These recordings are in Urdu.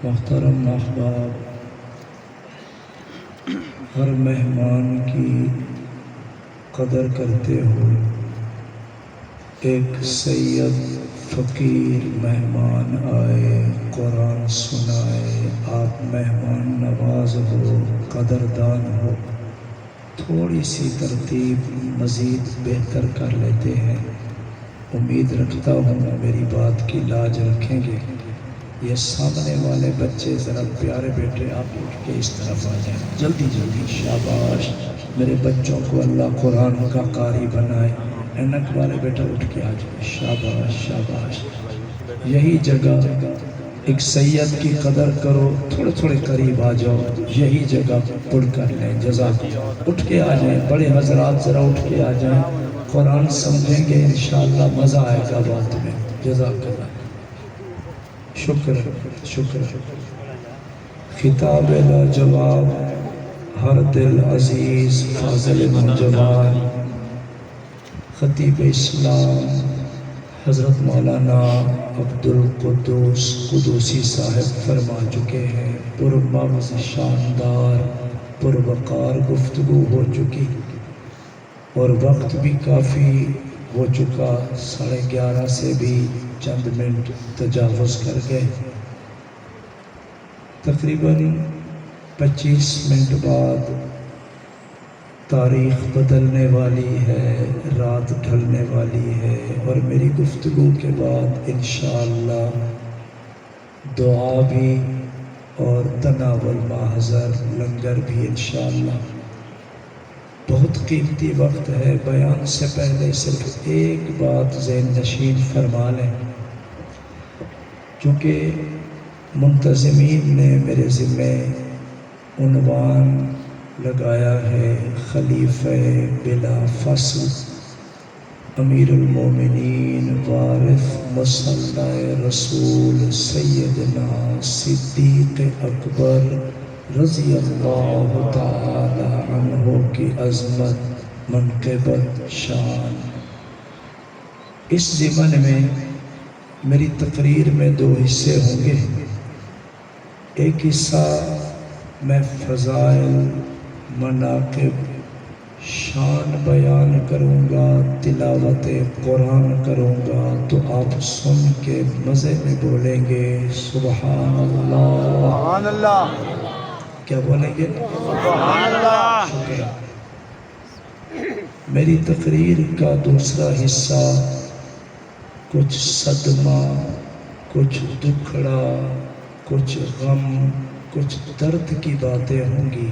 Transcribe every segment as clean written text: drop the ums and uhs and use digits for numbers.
محترم احباب، ہر مہمان کی قدر کرتے ہو. ایک سید فقیر مہمان آئے، قرآن سنائے. آپ مہمان نواز ہو، قدردان ہو. تھوڑی سی ترتیب مزید بہتر کر لیتے ہیں. امید رکھتا ہوں میری بات کی لاج رکھیں گے. یہ سامنے والے بچے ذرا پیارے بیٹے، آپ اٹھ کے اس طرف آ جائیں، جلدی جلدی. شاباش. میرے بچوں کو اللہ قرآن کا قاری بنائے. اینک والے بیٹا اٹھ کے آ جائیں. شاباش شاباش. یہی جگہ ایک سید کی قدر کرو. تھوڑے تھوڑے قریب آ جاؤ، یہی جگہ پڑھ کر لیں. جزاک اللہ. اٹھ کے آ جائیں بڑے حضرات، ذرا اٹھ کے آ جائیں. قرآن سمجھیں گے انشاءاللہ، مزہ آئے گا بات میں. جزاک اللہ. شکر شکر. خطاب لاجواب، ہر دل عزیز فاضل نوجوان. خطیب اسلام حضرت مولانا عبدالقدوس قدوسی صاحب فرما چکے ہیں. پرمغز شاندار پروقار گفتگو ہو چکی اور وقت بھی کافی ہو چکا. 11:30 سے بھی چند منٹ تجاوز کر گئے. تقریباً 25 منٹ بعد تاریخ بدلنے والی ہے، رات ڈھلنے والی ہے، اور میری گفتگو کے بعد انشاءاللہ دعا بھی اور تناول محضر لنگر بھی انشاءاللہ. بہت قیمتی وقت ہے. بیان سے پہلے صرف ایک بات ذہن نشین فرما لیں. چونکہ منتظمین نے میرے ذمے عنوان لگایا ہے خلیفہ بلا فصل، امیر المومنین وارث مصلی رسول سیدنا صدیق اکبر رضی اللہ تعالی عنہ کی عظمت، منقبت، شان. اس ضمن میں میری تقریر میں 2 حصے ہوں گے. ایک حصہ میں فضائل، مناقب، شان بیان کروں گا، تلاوت قرآن کروں گا، تو آپ سن کے مزے میں بولیں گے سبحان اللہ. سبحان اللہ. کیا بولیں گے؟ سبحان اللہ. شکر. میری تقریر کا دوسرا حصہ کچھ صدمہ، کچھ دکھڑا، کچھ غم، کچھ درد کی باتیں ہوں گی.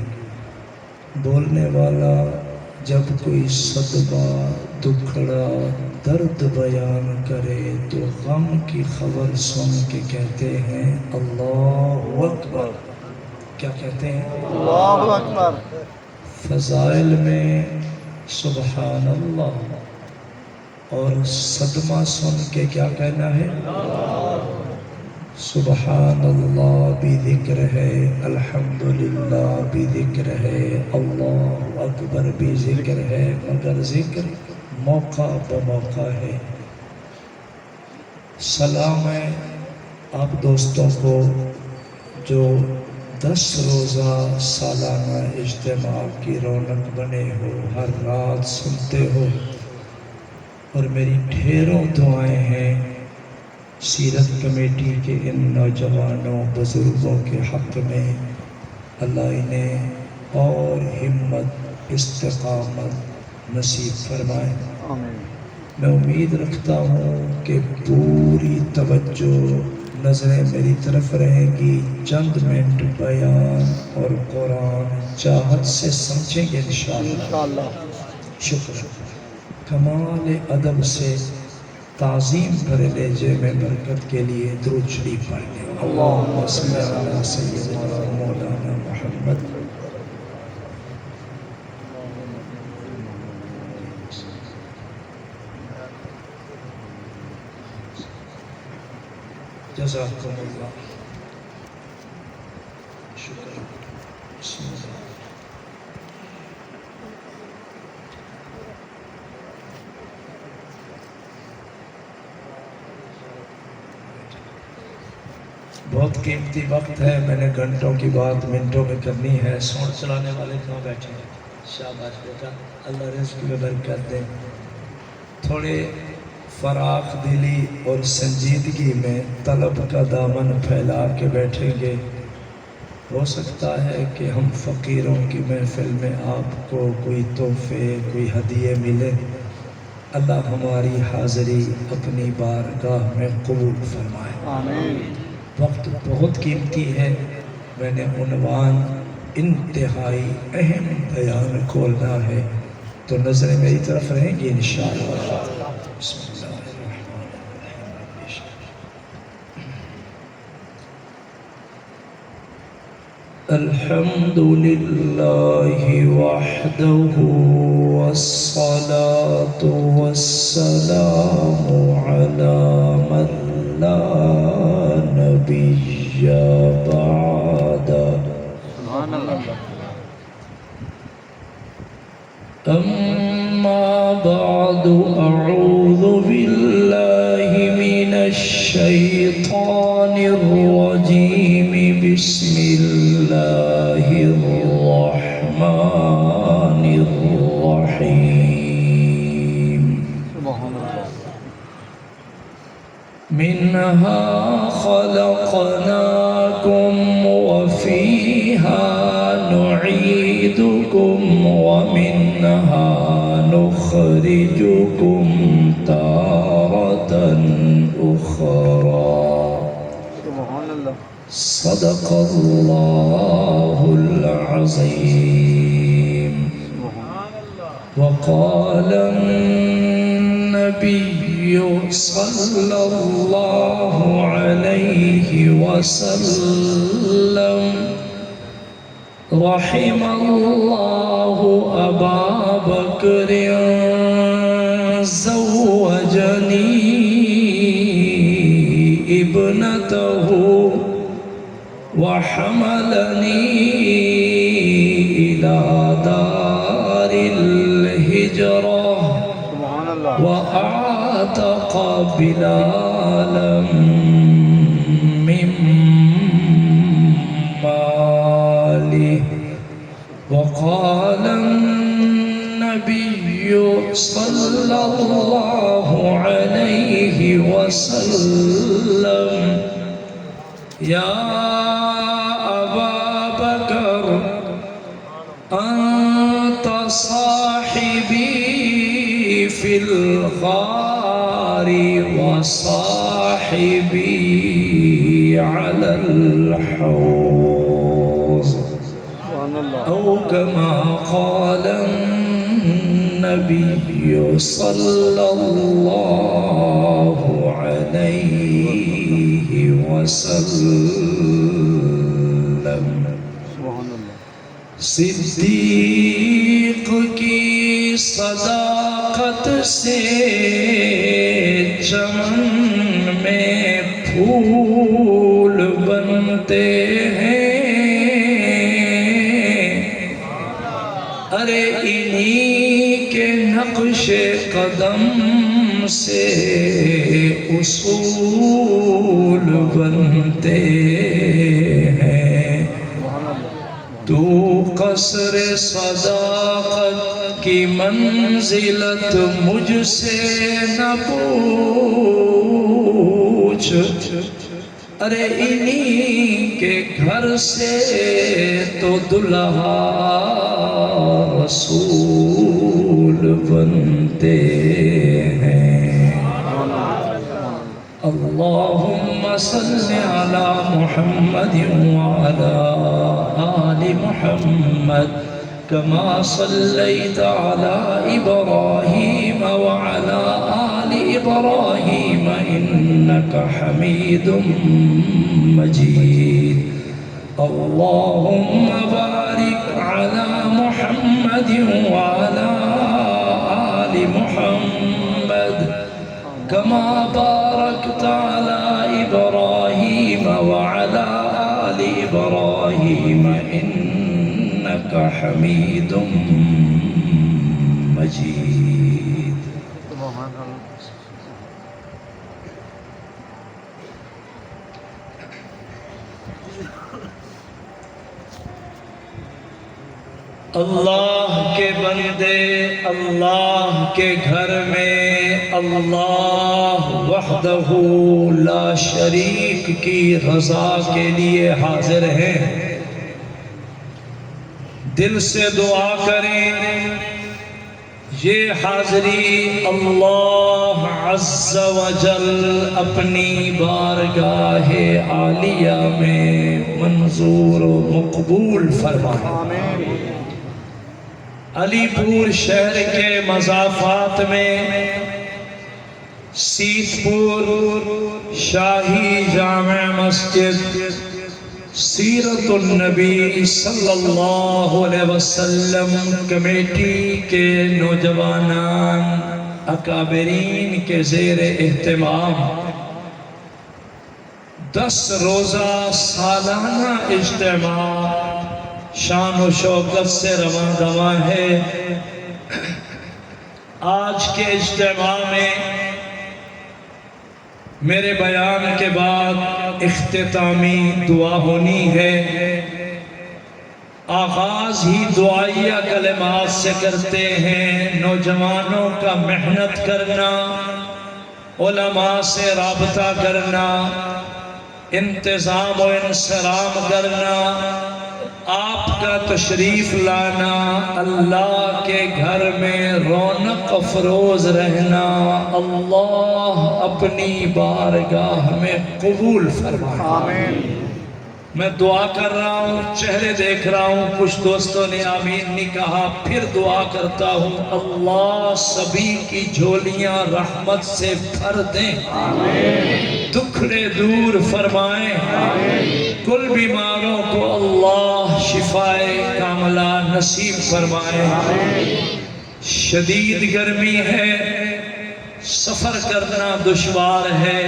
بولنے والا جب کوئی صدمہ، دکھڑا، درد بیان کرے تو غم کی خبر سن کے کہتے ہیں اللہ اکبر. کیا کہتے ہیں؟ اللہ اکبر. فضائل میں سبحان اللہ، اور صدمہ سن کے کیا کہنا ہے؟ سبحان اللہ بھی ذکر ہے، الحمدللہ بھی ذکر ہے، اللہ اکبر بھی ذکر ہے، مگر ذکر موقع بموقع ہے. سلام ہے آپ دوستوں کو جو 10 روزہ سالانہ اجتماع کی رونق بنے ہو، ہر رات سنتے ہو، اور میری ڈھیروں دعائیں ہیں سیرت کمیٹی کے ان نوجوانوں بزرگوں کے حق میں. اللہ انہیں اور ہمت، استقامت نصیب فرمائے. آمین. میں امید رکھتا ہوں کہ پوری توجہ نظریں میری طرف رہیں گی. چند منٹ بیان اور قرآن چاہت سے سمجھیں گے انشاءاللہ. شکر. کمال ادب سے تعظیم بھرے لہجے میں برکت کے لیے درود شریف پڑھ لیں. اللہم صلی علی سیدنا مولانا محمد. جزاکم اللہ. شکر. بسم اللہ. بہت قیمتی وقت ہے، میں نے گھنٹوں کی بات منٹوں میں کرنی ہے۔ ساؤنڈ چلانے والے کہاں بیٹھے ہیں؟ شاباش بیٹا، اللہ رزق میں برکت دے۔ تھوڑے فراخ دلی اور سنجیدگی میں طلب کا دامن پھیلا کے بیٹھیں گے۔ ہو سکتا ہے کہ ہم فقیروں کی محفل میں آپ کو کوئی تحفے، کوئی ہدیے ملے۔ اللہ ہماری حاضری اپنی بارگاہ میں قبول فرمائے۔ آمین۔ وقت بہت قیمتی ہے، میں نے عنوان انتہائی اہم بیان کھولنا ہے، تو نظریں میری طرف رہیں گی انشاءاللہ۔ بسم اللہ الرحمن الرحیم۔ الحمد للہ وحدہ والصلاة والسلام علی من لا نبی بعد۔ سبحان اللہ۔ أما بعد أعوذ بالله من الشيطان الرجيم، بسم الله الرحمن الرحيم۔ سبحان اللہ۔ منها خلقناكم وفيها نعيدكم ومنها نخرجكم تارة أخرى۔ سبحان اللہ۔ صدق الله العظيم۔ وقال النبي صلى الله عليه وسلم، رحم الله أبا بكر زوجني ابنته وحملني إلى دار الهجرة سبحان اللہ۔ وأعتق بلالا من ماله۔ وقال النبي صلى الله عليه وسلم، يا أبا بكر أنت صاحبي في الغار وصاحبي على الحوض، سبحان اللہ۔ أو كما قال النبي صلى الله عليه وسلم۔ سبحان اللہ۔ صدیق کی صداقت سے چمن میں پھول بنتے ہیں، ارے انہی کے نقش قدم سے اصول بنتے ہیں۔ تو قصر صداقت کی منزلت مجھ سے نہ پوچھ، ارے انہی کے گھر سے تو دلہا رسول بنتے ہیں۔ اللهم صل على محمد وعلى آل محمد كما صليت على إبراهيم وعلى آل إبراهيم إنك حميد مجيد۔ اللهم بارك على محمد وعلى آل محمد كما باركت على إبراهيم وعلى آل إبراهيم إنك حميد مجيد۔ سبحان اللہ۔ اللہ کے بندے اللہ کے گھر میں اللہ وحدہ لا شریک کی رضا کے لیے حاضر ہیں۔ دل سے دعا کریں یہ حاضری اللہ عز و جل اپنی بارگاہ عالیہ میں منظور و مقبول فرمائے۔ علی پور شہر کے مضافات میں سیت پور شاہی جامع مسجد سیرت النبی صلی اللہ علیہ وسلم کمیٹی کے نوجوانان اکابرین کے زیر اہتمام 10 روزہ سالانہ اجتماع شان و شوکت سے رواں دواں ہے۔ آج کے اجتماع میں میرے بیان کے بعد اختتامی دعا ہونی ہے۔ آغاز ہی دعائیہ کلمات سے کرتے ہیں۔ نوجوانوں کا محنت کرنا، علماء سے رابطہ کرنا، انتظام و انصرام کرنا، آپ کا تشریف لانا، اللہ کے گھر میں رونق افروز رہنا، اللہ اپنی بارگاہ میں قبول فرمائے۔ آمین۔ میں دعا کر رہا ہوں، چہرے دیکھ رہا ہوں، کچھ دوستوں نے آمین نہیں کہا، پھر دعا کرتا ہوں اللہ سبھی کی جھولیاں رحمت سے بھر دیں، دکھڑے دور فرمائیں، کل بیماروں کو اللہ شفائے کاملہ نصیب فرمائے۔ شدید گرمی ہے، سفر کرنا دشوار ہے،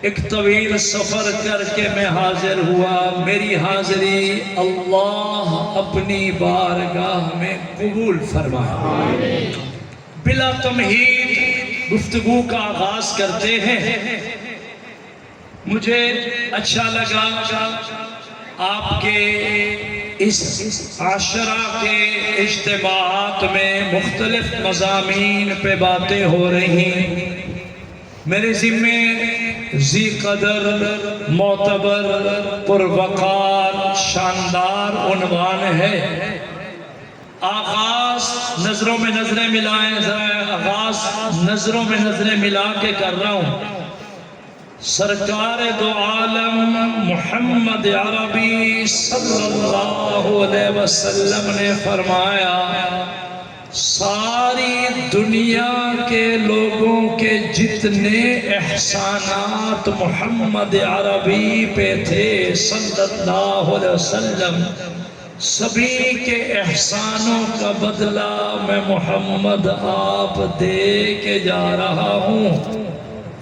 ایک طویل سفر کر کے میں حاضر ہوا، میری حاضری اللہ اپنی بارگاہ میں قبول فرمائے۔ بلا تمہید گفتگو کا آغاز کرتے ہیں۔ مجھے اچھا لگا آپ کے اس عاشرہ کے اجتماعات میں مختلف مضامین پہ باتیں ہو رہی ہیں۔ میرے ذمے ذی قدر معتبر پروقار شاندار عنوان ہے۔ آغاز نظروں میں نظریں ملائیں، آغاز نظروں میں نظریں ملا کے کر رہا ہوں۔ سرکار دو عالم محمد عربی صلی اللہ علیہ وسلم نے فرمایا ساری دنیا کے لوگوں کے جتنے احسانات محمد عربی پہ تھے صلی اللہ علیہ وسلم، سبھی کے احسانوں کا بدلہ میں محمد آپ دے کے جا رہا ہوں۔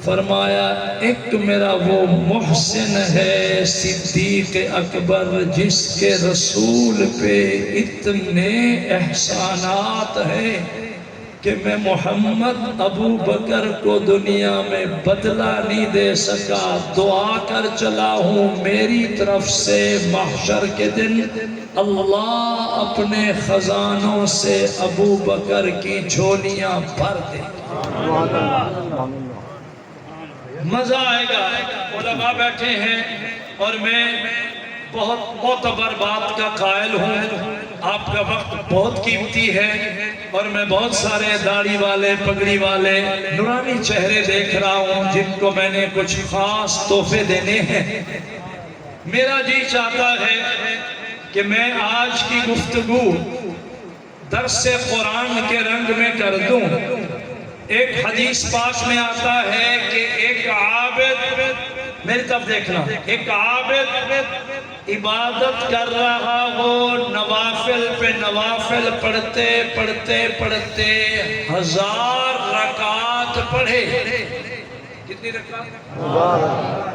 فرمایا ایک میرا وہ محسن ہے صدیق اکبر جس کے رسول پہ اتنے احسانات ہیں کہ میں محمد ابو بکر کو دنیا میں بدلہ نہیں دے سکا، دعا کر چلا ہوں میری طرف سے محشر کے دن اللہ اپنے خزانوں سے ابو بکر کی جھولیاں بھر دے۔ مزہ آئے گا۔ علماء بیٹھے ہیں اور میں بہت معتبر بات کا قائل ہوں، آپ کا وقت بہت قیمتی ہے اور میں بہت سارے داڑھی والے پگڑی والے نورانی چہرے دیکھ رہا ہوں جن کو میں نے کچھ خاص تحفے دینے ہیں۔ میرا جی چاہتا ہے کہ میں آج کی گفتگو درس قرآن کے رنگ میں کر دوں۔ ایک حدیث پاک میں آتا ہے کہ ایک عابد، میری طرف دیکھنا، ایک عابد عبادت کر رہا ہو، نوافل پہ نوافل پڑھتے پڑھتے پڑھتے 1000 رکعات پڑھے۔ کتنی رکعات؟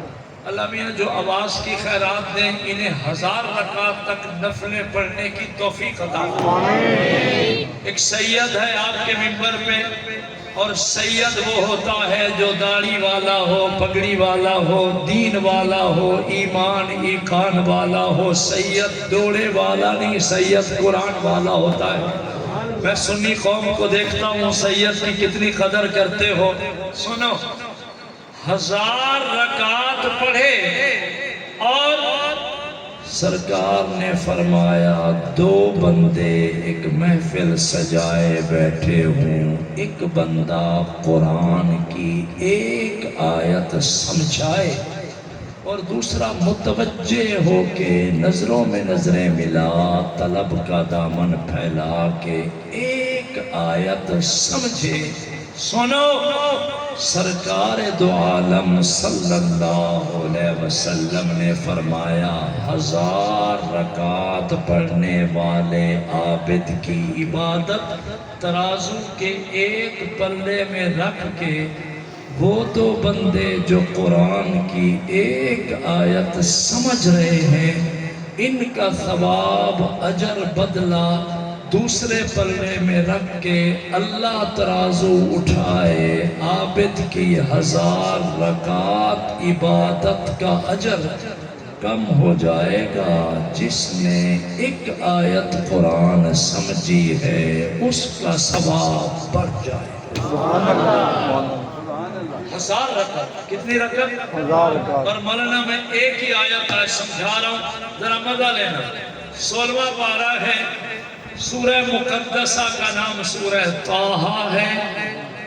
اللہ میاں جو آواز کی خیرات دیں انہیں 1000 رکعات تک نفلیں پڑھنے کی توفیق عطا فرمائے۔ ایک سید ہے آپ کے منبر پہ، اور سید وہ ہوتا ہے جو داڑھی والا ہو، پگڑی والا ہو، دین والا ہو، ایمان ایقان والا ہو. سید دوڑے والا نہیں، سید قرآن والا ہوتا ہے. میں سنی قوم کو دیکھتا ہوں سید کی کتنی قدر کرتے ہو. سنو، 1000 رکعت پڑھے اور سرکار نے فرمایا 2 بندے ایک محفل سجائے بیٹھے ہوں، ایک بندہ قرآن کی 1 آیت سمجھائے اور دوسرا متوجہ ہو کے نظروں میں نظریں ملا، طلب کا دامن پھیلا کے 1 آیت سمجھے. سنو، سرکار دو عالم صلی اللہ علیہ وسلم نے فرمایا 1000 رکعت پڑھنے والے عابد کی عبادت ترازو کے ایک پلے میں رکھ کے وہ 2 بندے جو قرآن کی 1 آیت سمجھ رہے ہیں، ان کا ثواب اجر بدلہ دوسرے پلے میں رکھ کے اللہ ترازو اٹھائے، عابد کی 1000 رکعت عبادت کا اجر کم ہو جائے گا. جس نے 1 آیت قرآن سمجھی ہے اس کا ثواب بڑھ جائے. سبحان اللہ. 1000 رکعت. کتنی رکعت؟ 1000 رکعت. اور مولانا میں ایک ہی آیت سمجھا رہا ہوں، ذرا مزہ لینا. 16واں پارہ ہے، سورہ مقدسہ کا نام سورہ طٰہٰ ہے.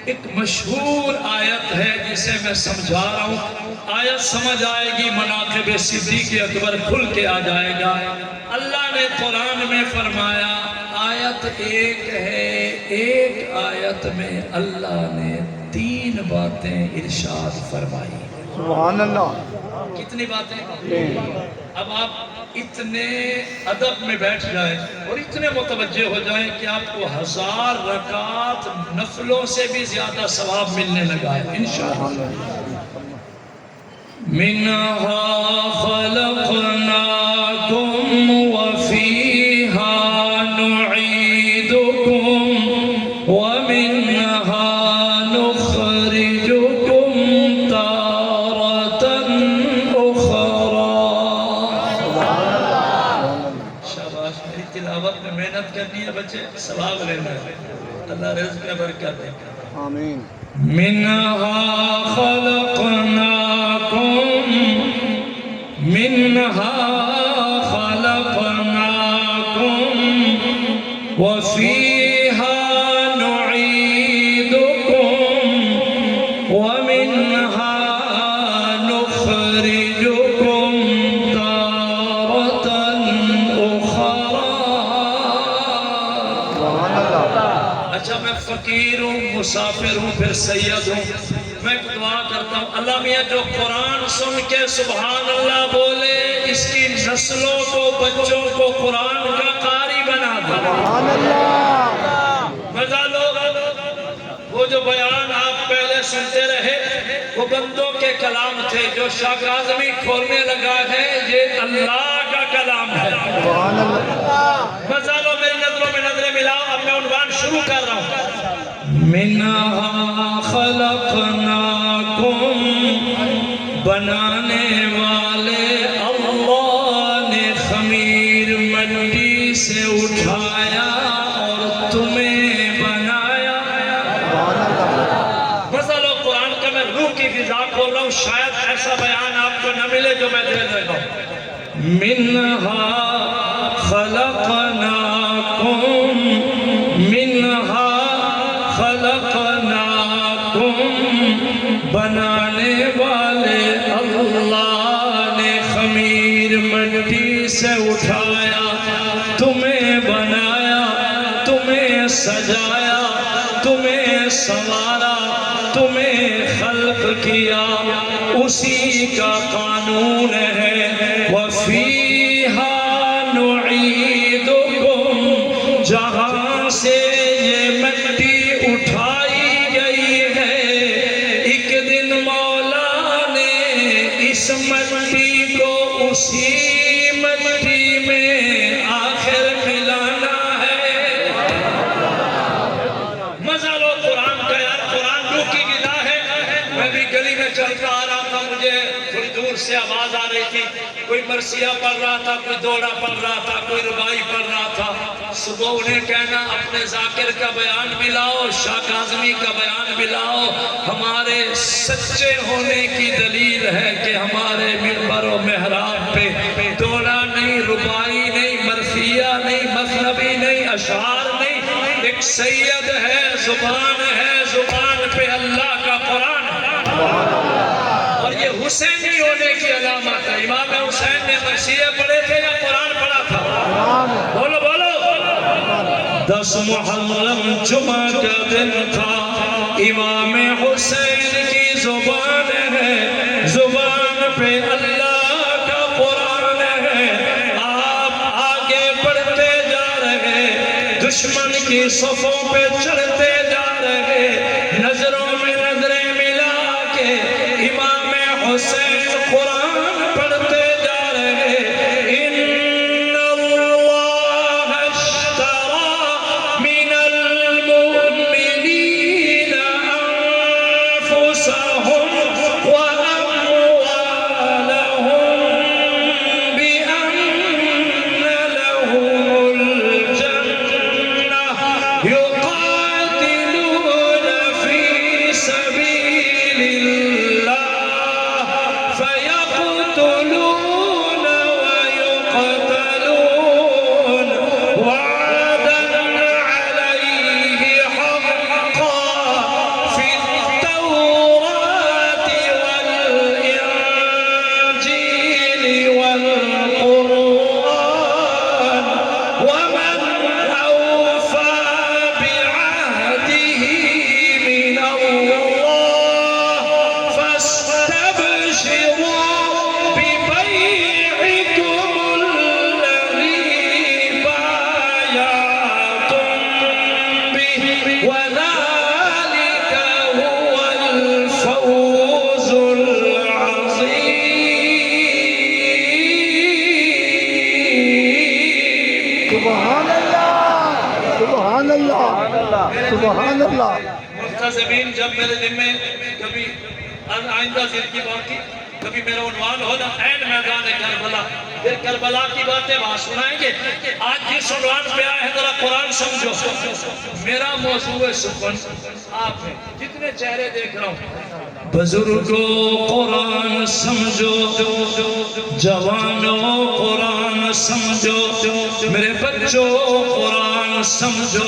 ایک مشہور آیت ہے جسے میں سمجھا رہا ہوں. آیت سمجھ آئے گی، مناقب صدیق اکبر کھل کے آ جائے گا. اللہ نے قرآن میں فرمایا، آیت ایک ہے، 1 آیت میں اللہ نے 3 باتیں ارشاد فرمائی. سبحان اللہ. کتنی باتیں؟ اب آپ اتنے ادب میں بیٹھ جائیں اور اتنے متوجہ ہو جائیں کہ آپ کو 1000 رکعت نفلوں سے بھی زیادہ ثواب ملنے لگا ہے انشاءاللہ. منہا خلقناکم وفیہا نعیدکم ومنہا نخرجکم تارة اخرى. شاباش، میری تلاوت میں محنت کرنی ہے بچے، ثواب لینا ہے. اللہ رزق میں برکت دے. آمین. منہا خلقناکم، منہا خلقناکم وفیہا نعیدکم ومنہا نخرجکم تارة اخرى. سبحان اللہ. اچھا، میں فقیر ہوں، مسافر ہوں، پھر سید ہوں. میں دعا کرتا ہوں اللہ میاں جو قرآن سن کے سبحان اللہ بولے، اس کی نسلوں کو، بچوں کو قرآن کا قاری بنا دے. سبحان اللہ. مزہ لو. وہ جو بیان آپ پہلے سنتے رہے وہ بندوں کے کلام تھے، جو شاہ کاظمی کھولنے لگا ہے یہ اللہ کا کلام ہے. سبحان اللہ. مزہ لو، میری نظروں میں نظریں ملاؤ. اب میں عنوان شروع کر رہا ہوں. منہا خلقناکم، بنانے والے اللہ نے خمیر مٹی سے اٹھایا اور تمہیں بنایا. مثلا قرآن کا میں روح کی غذا کھول رہا ہوں، شاید ایسا بیان آپ کو نہ ملے جو میں دے رہا ہوں. منہا خلقناکم، منہا خلقناکم، بنانے والے اللہ نے خمیر مٹی سے اٹھایا، تمہیں بنایا، تمہیں سجایا، تمہیں سنوارا، تمہیں خلق کیا. اسی کا قانون ہے وَفِيهَا نُعِيدُكُمْ. جہاں سے یہ مٹی اٹھائی گئی ہے، ایک دن مولا نے اس مٹی کو اسی مٹی میں آخر ملانا ہے. مزہ لو قرآن کا یار. سے آواز آ رہی تھی، کوئی مرثیہ پڑھ رہا تھا، کوئی دوڑا پڑھ رہا تھا، کوئی ربائی پڑھ رہا تھا۔ صبح انہیں کہنا اپنے ذاکر کا بیان بھی لاؤ، شاہ کاظمی کا بیان بھی لاؤ۔ ہمارے سچے ہونے کی دلیل ہے کہ ہمارے منبر و محراب پہ دوڑا نہیں، ربائی نہیں، مرثیہ نہیں، مثنوی نہیں، اشعار نہیں، ایک سید ہے، زبان ہے، زبان پہ اللہ کا قرآن ہے، اور یہ حسینی ہونے کی علامت ہے۔ امام حسین نے مرثیے پڑھے تھے یا قرآن پڑھا تھا؟ بولو بولو۔ 10 محرم جمعہ کا دن تھا، امام حسین کی زبان ہے، زبان پہ اللہ کا قرآن ہے۔ آپ آگے بڑھتے جا رہے، دشمن کی صفوں پہ چڑھتے جا رہے، نظروں میں نظریں ملا کے امام حسین قرآن پڑھتے جا رہے۔ ان اللہ اشترى من المؤمنین انفسهم سبحان اللہ۔ ملتزمین جب میرے دل میں کبھی آئندہ ذکر کی بات کی، کبھی میرا عنوان ہونا عین میدان کربلا، پھر کربلا کی باتیں وہاں سنائیں گے۔ آج جس عنوان پہ آئے ہیں ذرا قرآن سمجھو۔ میرا موضوع سخن آپ ہیں، جتنے چہرے دیکھ رہا ہوں، بزرگوں قرآن سمجھو، جوانوں قرآن سمجھو، میرے بچوں قرآن سمجھو،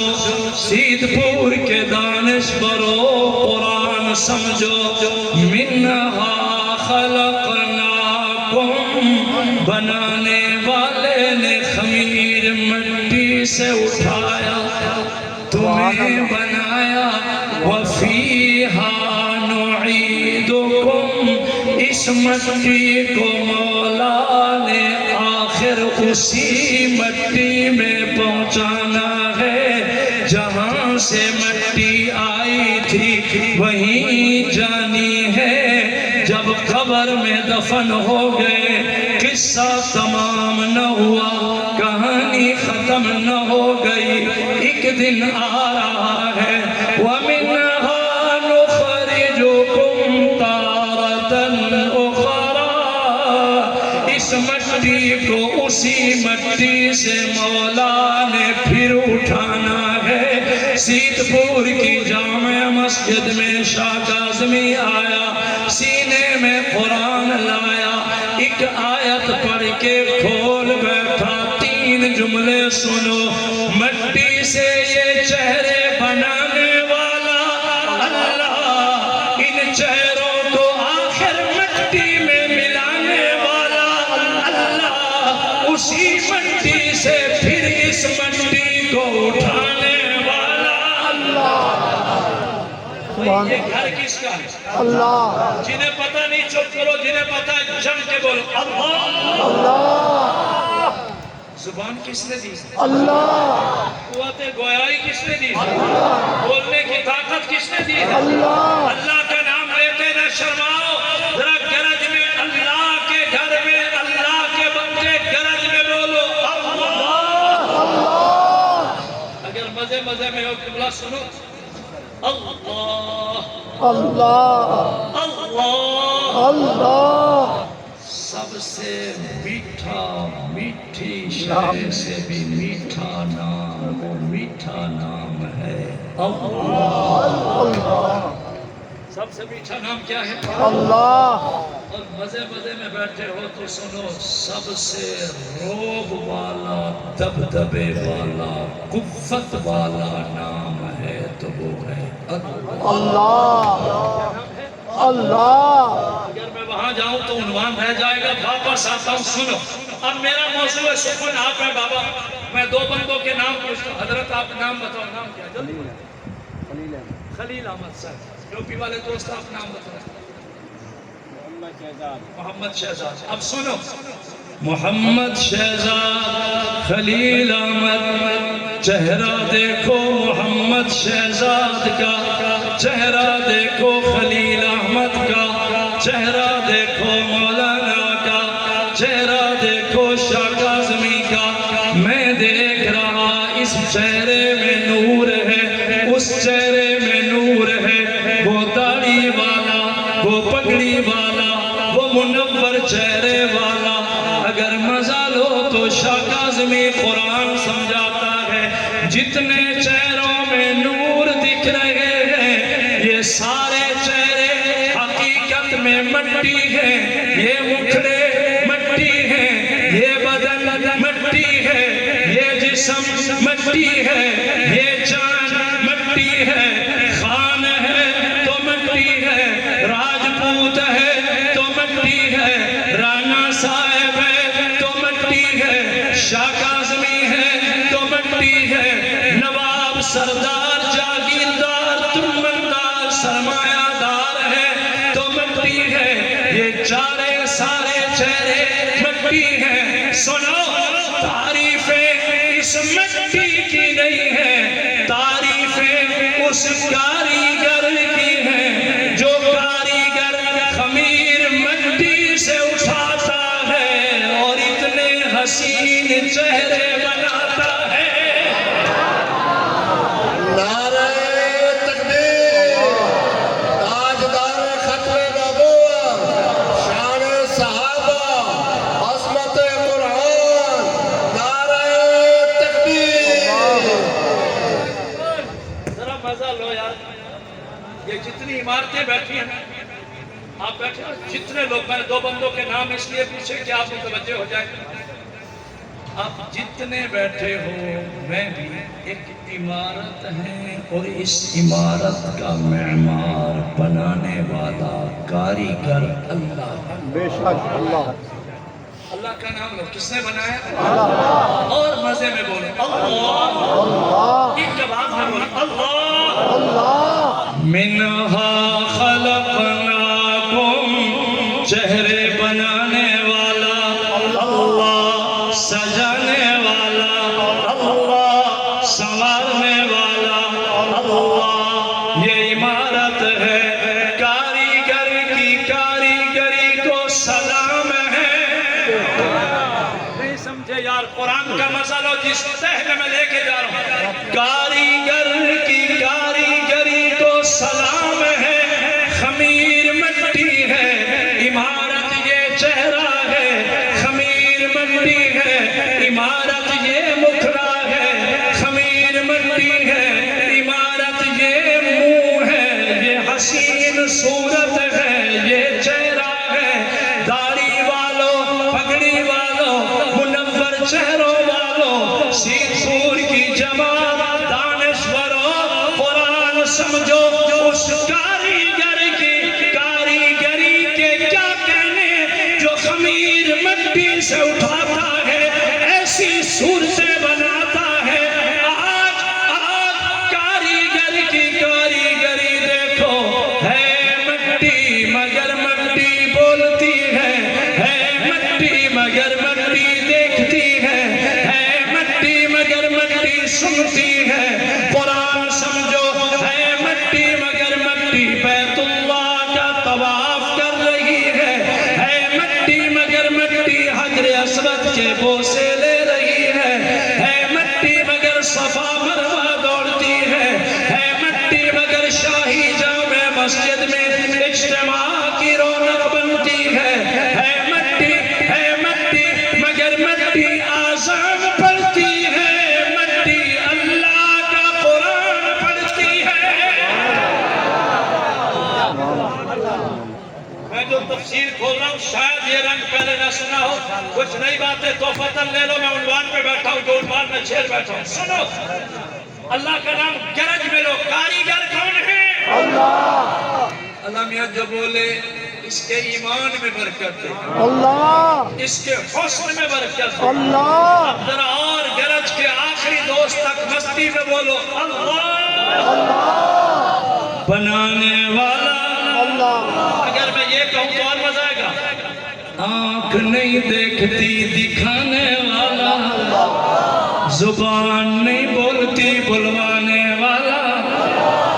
سید پور کے دانشورو قرآن سمجھو۔ منہا خلقناکم، بنانے والے نے خمیر مٹی سے اٹھایا، تمہیں بنایا، وفیہا نعیدکم، اس مٹی کو مولا نے آخر اسی مٹی میں پہنچانا ہے۔ جہاں سے مٹی آئی تھی وہیں جانی ہے۔ جب قبر میں دفن ہو گئے، قصہ تمام نہ ہوا، کہانی ختم نہ ہو گئی، ایک دن آ رہا ہے۔ وَمِنْهَا نُخْرِجُكُمْ تَارَةً أُخْرَىٰ، اس مٹی کو اسی مٹی سے مولا نے پھر اٹھانا ہے۔ سید پور کی جامع مسجد میں شاہ کاظمی آیا، سینے میں قرآن لایا، ایک آیت پڑھ کے کھول بیٹھا، 3 جملے سنو۔ مٹی سے یہ چہرے بنانے والا اللہ، ان چہروں کو آخر مٹی میں ملانے والا اللہ، اسی مٹی سے پھر اس مٹی کو اٹھانے والا اللہ۔ یہ گھر کس کا ہے؟ اللہ۔ جنہیں پتہ نہیں چپ کرو، جنہیں پتہ ہے جم کے بولو اللہ۔ اللہ۔ زبان کس نے دی؟ اللہ۔ قوت گویائی کس نے دی؟ اللہ۔ بولنے کی طاقت کس نے دی؟ اللہ۔ اللہ کا نام لیتے نہ شرماؤ، ذرا گرج میں اللہ کے گھر میں اللہ کے بچے گرج میں بولو اللہ۔ اللہ۔ اگر مزے مزے میں ہو قبلہ سنو، اللہ اللہ۔ اللہ اللہ۔ سب سے میٹھا میٹھی شے سے بھی میٹھا نام، وہ میٹھا نام ہے اللہ۔ سب سے میٹھا نام کیا ہے؟ اللہ۔ اور مزے مزے میں بیٹھے ہو تو سنو، سب سے روب والا، دبدبے والا، قوت والا نام ہے تو وہ ہے اللہ۔ اللہ۔ اگر میں وہاں جاؤں تو عنوان رہ جائے گا، واپس آتا ہوں۔ سنو، اب میرا موضوع ہے سکون آپ ہے بابا۔ میں دو بندوں کے نام پوچھتا ہوں، حضرت آپ نام بتاؤ، نام کیا؟ خلیل احمد صاحب، یوپی والے دوست آپ نام بتاؤ۔ محمد شہزاد۔ اب سنو، محمد شہزاد، خلیل احمد، چہرہ دیکھو محمد شہزاد کا، چہرہ دیکھو خلیل احمد کا، چہرہ دیکھو مولانا کا، چہرہ دیکھو شاہ کاظمی کا۔ میں دیکھ رہا اس چہرے میں نور ہے، اس چہرے میں نور ہے، وہ داڑھی والا، وہ پگڑی والا، وہ منور چہرے والا۔ اگر مزہ لو تو شاہ کاظمی قرآن سمجھاتا ہے، جتنے چہروں میں نور دکھ رہے ہیں یہ سارے چہرے حقیقت میں مٹی ہیں، یہ مکھڑے مٹی ہیں، یہ بدن مٹی ہے، یہ جسم مٹی ہے، یہ جان مٹی ہے، خان ہے تو مٹی ہے، راجپوت ہے تو مٹی ہے، رانا صاحب ہے تو مٹی ہے، شاہ کاظمی ہے تو مٹی ہے، نواب سردار جاگیردار ترمندار سرمایہ دار ہے تو مٹی ہے، یہ چارے سارے چہرے مٹی ہیں۔ سنو، تعریفیں اس مٹی کی نہیں ہے، تعریفیں اس کاریگر کی ہیں، جو کاریگر خمیر مٹی سے اٹھاتا ہے اور اتنے حسین چہرے بناتا ہے۔ نعرہ تکبیر، تاجدار ختم نبوت، شان صحابہ، عظمت قرآن، نعرہ تکبیر۔ ذرا مزہ لو یار، یہ جتنی عمارتیں بیٹھی ہیں، آپ بیٹھے ہو، جتنے لوگ، میں نے دو بندوں کے نام اس لیے پوچھے کہ آپ متوجہ ہو جائیں۔ آپ جتنے بیٹھے ہو، میں بھی ایک عمارت ہے، اور اس عمارت کا معمار بنانے والا کاریگر اللہ ہے۔ بے شک اللہ۔ اللہ کا نام لو، کس نے بنایا؟ اور مزے میں بولے اللہ۔ اللہ۔ ایک جواب میں بولے اللہ۔ اللہ۔ منہا خلقناکم، چہرے بنانے والا اللہ، سجانے والا اللہ، سنوارنے والا اللہ۔ یہ عمارت ہے، کاریگر کی کاریگری کو سلام ہے۔ نہیں سمجھے یار، قرآن کا مسئلہ جس صحن میں لے کے جا رہا ہوں، کاریگر کی کاریگری کو سلام ہے، خمیر مٹی ہے، عمارت یہ چہرہ ہے، خمیر مٹی ہے، عمارت یہ مکھڑا ہے، خمیر مٹی ہے، عمارت یہ منہ ہے، یہ حسین صورت ہے، یہ چہرہ ہے، داڑھی والوں، پگڑی والوں، منور چہروں والوں، سیدپور کی جماعت، دانشوروں، قرآن سمجھو، اس کاریگر کی کاریگری کے کیا کہنے، جو خمیر مٹی سے اٹھاتا ہے، ایسی صورتیں بناتا ہے۔ آج کاریگر کی کاریگری دیکھو، ہے مٹی مگر مٹی بولتی ہے مٹی مگر مٹی دیکھتی ہے مٹی مگر مٹی سنتی ہے۔ قرآن سمجھو، ہے مٹی مگر مٹی بیت اللہ کا طواف کر رہی ہے مٹی مگر مٹی حجر اسود کے بوسے لے رہی ہے مٹی مگر صفا مروہ دوڑتی ہے مٹی مگر شاہی جامع مسجد میں اجتماع کی رونق بنتی ہے مٹی کچھ نئی باتیں توفتاً لے لو. میں عنوان پہ بیٹھا ہوں جو عنوان میں چھیڑ بیٹھا ہوں. سنو اللہ کا نام گرج ملو. کاریگر کون ہے؟ اللہ میاں جو بولے اس کے ایمان میں برکت ہے, اس کے حسن میں برکت ہے. اب ذرا اور گرج کے آخری دوست تک مستی میں بولو اللہ. بنانے والا. اگر میں یہ کہوں تو اور مزہ آئے گا. آنکھ نہیں دیکھتی دکھانے والا, زبان نہیں بولتی بلوانے والا,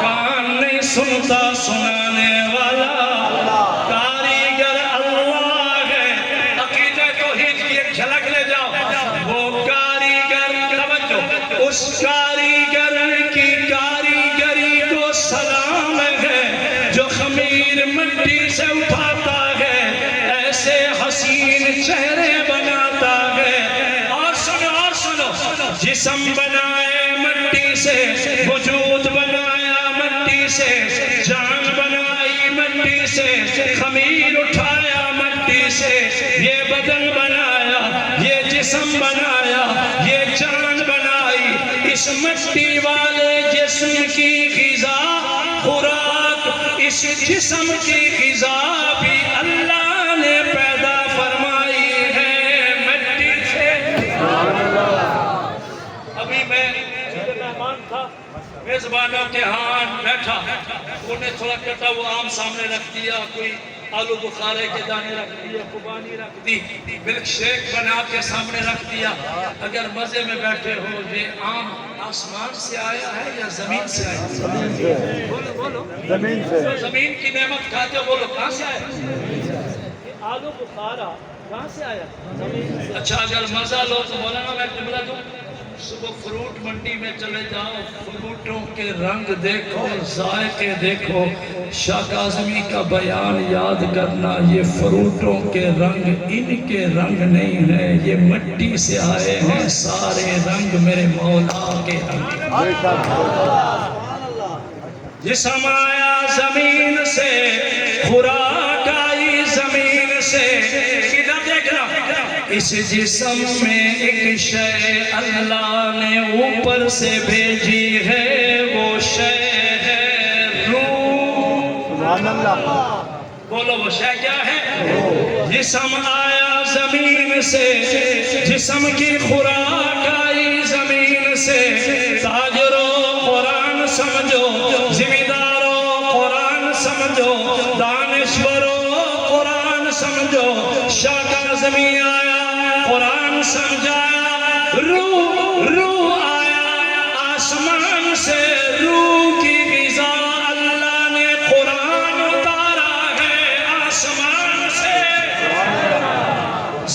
کان نہیں سنتا سنانے والا, کاریگر اللہ ہے. عقیدہ توحید کی ایک جھلک لے جاؤ. وہ کاریگر, توجہ, اس کاریگر کی کاریگری کو سلام ہے جو خمیر مٹی سے اٹھاتا ہے, ایسے حسین چہرے بناتا ہے. اور سنو جسم بنائے مٹی سے, وجود بنایا مٹی سے, جان بنائی مٹی سے, خمیر اٹھایا مٹی سے, یہ بدن بنایا, یہ جسم بنایا, یہ جان بنائی. اس مٹی والے جسم کی غذا خوراک, اس جسم کی غذا بھی اللہ نے پیدا فرمائی ہے مٹی سے. ابھی میں مہمان تھا, میزبانوں کے ہاں بیٹھا, انہیں تھوڑا کٹا وہ آم سامنے رکھ دیا, کوئی آلو بخارے کے دانے رکھ دیے, خوبانی رکھ دی, ملک شیک بنا کے سامنے رکھ دیا. اگر مزے میں بیٹھے ہو, یہ آم آسمان سے آیا ہے یا زمین سے آیا ہے؟ بولو زمین کی نعمت کھاتے ہو, بولو کہاں سے آیا؟ آلو بخارا کہاں سے آیا؟ زمین سے. اچھا اگر مزہ لو تو مولانا میں قبلہ دوں. صبح فروٹ منڈی میں چلے جاؤ, فروٹوں کے رنگ دیکھو, ذائقے دیکھو. شاہ کاظمی کا بیان یاد کرنا, یہ فروٹوں کے رنگ ان کے رنگ نہیں ہیں, یہ مٹی سے آئے ہیں. سارے رنگ میرے مولا کے رنگ. جسم آیا زمین سے, خوراک آئی زمین سے. ادھر دیکھنا, اس جسم میں ایک شے اللہ نے اوپر سے بھیجی ہے, وہ شے ہے روح. بولو وہ شے کیا ہے؟ جسم آیا زمین سے, جسم کی خوراک آئی زمین سے. تاجروں قرآن سمجھو, زمینداروں قرآن سمجھو, دانشوروں قرآن سمجھو. شاہ کاظمی آیا قرآن سمجھایا, روح آیا آسمان سے, روح کی غذا اللہ نے قرآن اتارا ہے آسمان سے.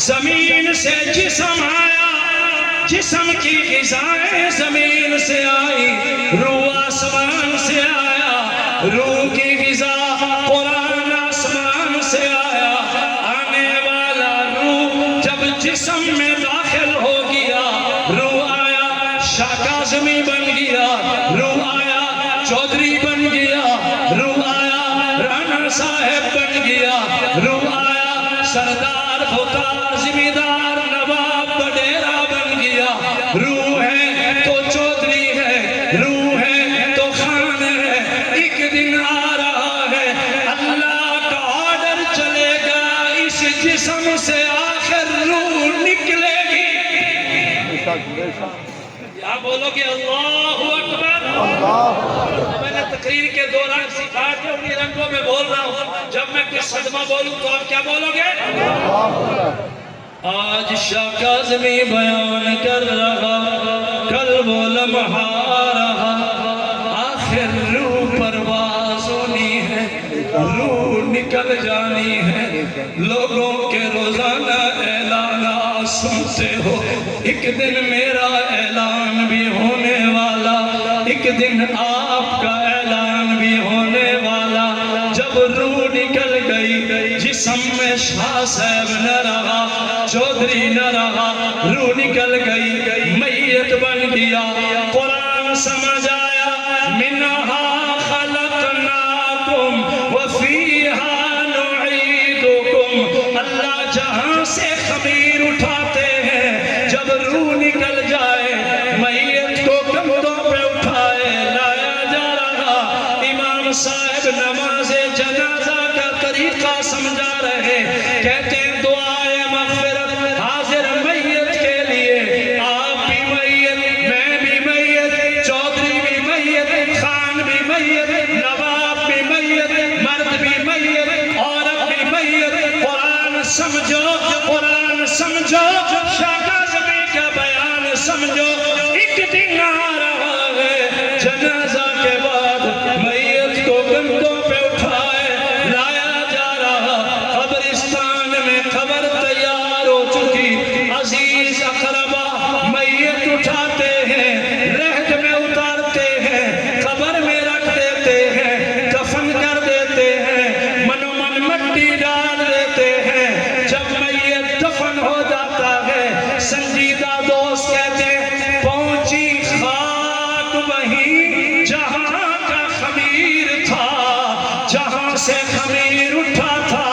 زمین سے جسم آیا, جسم کی غذائیں زمین سے آئی, روح آسمان سے آیا, روح کی غذا قرآن آسمان سے آیا. آنے والا روح جب جسم میں داخل ہو گیا, روح آیا شاہ کاظمی بن گیا, روح آیا چودھری بن گیا, روح آیا رانا صاحب بن گیا, روح آیا سردار بھوکار زمیندار نواب وڈیرا بن گیا. روح ہے تو چودھری ہے, روح ہے تو خان ہے. ایک دن آ رہا ہے اللہ کا آرڈر چلے گا, اس جسم سے آخر روح نکلے گی. کیا بولو گے اللہ اکبر؟ میں نے تقریر کے دوران سکھا کے انہی رنگوں میں بول رہا ہوں, جب میں کچھ صدمہ بولوں تو آپ کیا بولو گے؟ آج شاہ کاظمی بیان کر رہا, کل وہ لمحہ آ رہا, آخر روح پرواز ہونی ہے, روح نکل جانی ہے. لوگوں کے روزانہ اعلانات سنتے ہو, ایک دن میرا اعلان بھی ہونے والا, ایک دن آپ کا اعلان بھی ہونے والا. جب روح نکل گئی جسم میں شاہ صاحب نہ رہا, چودھری نہ رہا, روح نکل گئی, میت بن گیا. قرآن سمجھ آیا, منہا خلقناکم وفیہا نعیدکم. اللہ جہاں سے خمیر سمجھو شاہ کاظمی کا بیان سمجھو ایک دن آ رہا ہے جنازہ کے بعد میت کو کندھوں پہ اٹھائے لایا جا رہا قبرستان میں قبر تیار ہو چکی عزیز اقربا میت اٹھاتے ہیں رہد میں اتارتے ہیں قبر میں رکھ دیتے ہیں دفن کر دیتے ہیں منو من مٹی ڈال دیتے ہیں جب میت دفن ہو جاتا ہے سنجیدہ دوست کہتے ہیں پہنچی خاک وہیں جہاں کا خمیر تھا جہاں سے خمیر اٹھا تھا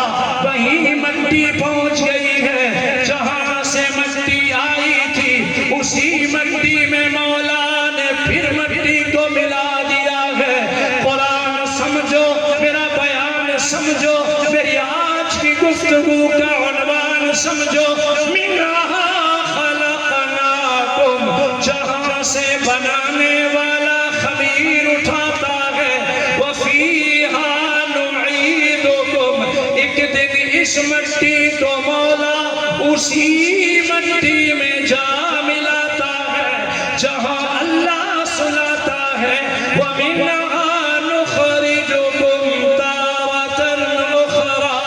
وہیں مٹی پہنچ گئی ہے جہاں سے مٹی آئی تھی اسی مٹی میں مولا نے پھر مٹی کو ملا دیا ہے قرآن سمجھو میرا بیان سمجھو میری آج کی گفتگو کا عنوان سمجھو منہا خلقناکم جہاں سے بنانے والا خمیر اٹھاتا ہے وفیہا نعیدکم ایک دن اس مٹی کو مولا اسی مٹی میں جا ملاتا ہے جہاں اللہ سلاتا ہے وَمِنْهَا نُخْرِجُكُمْ تَارَةً أُخْرَى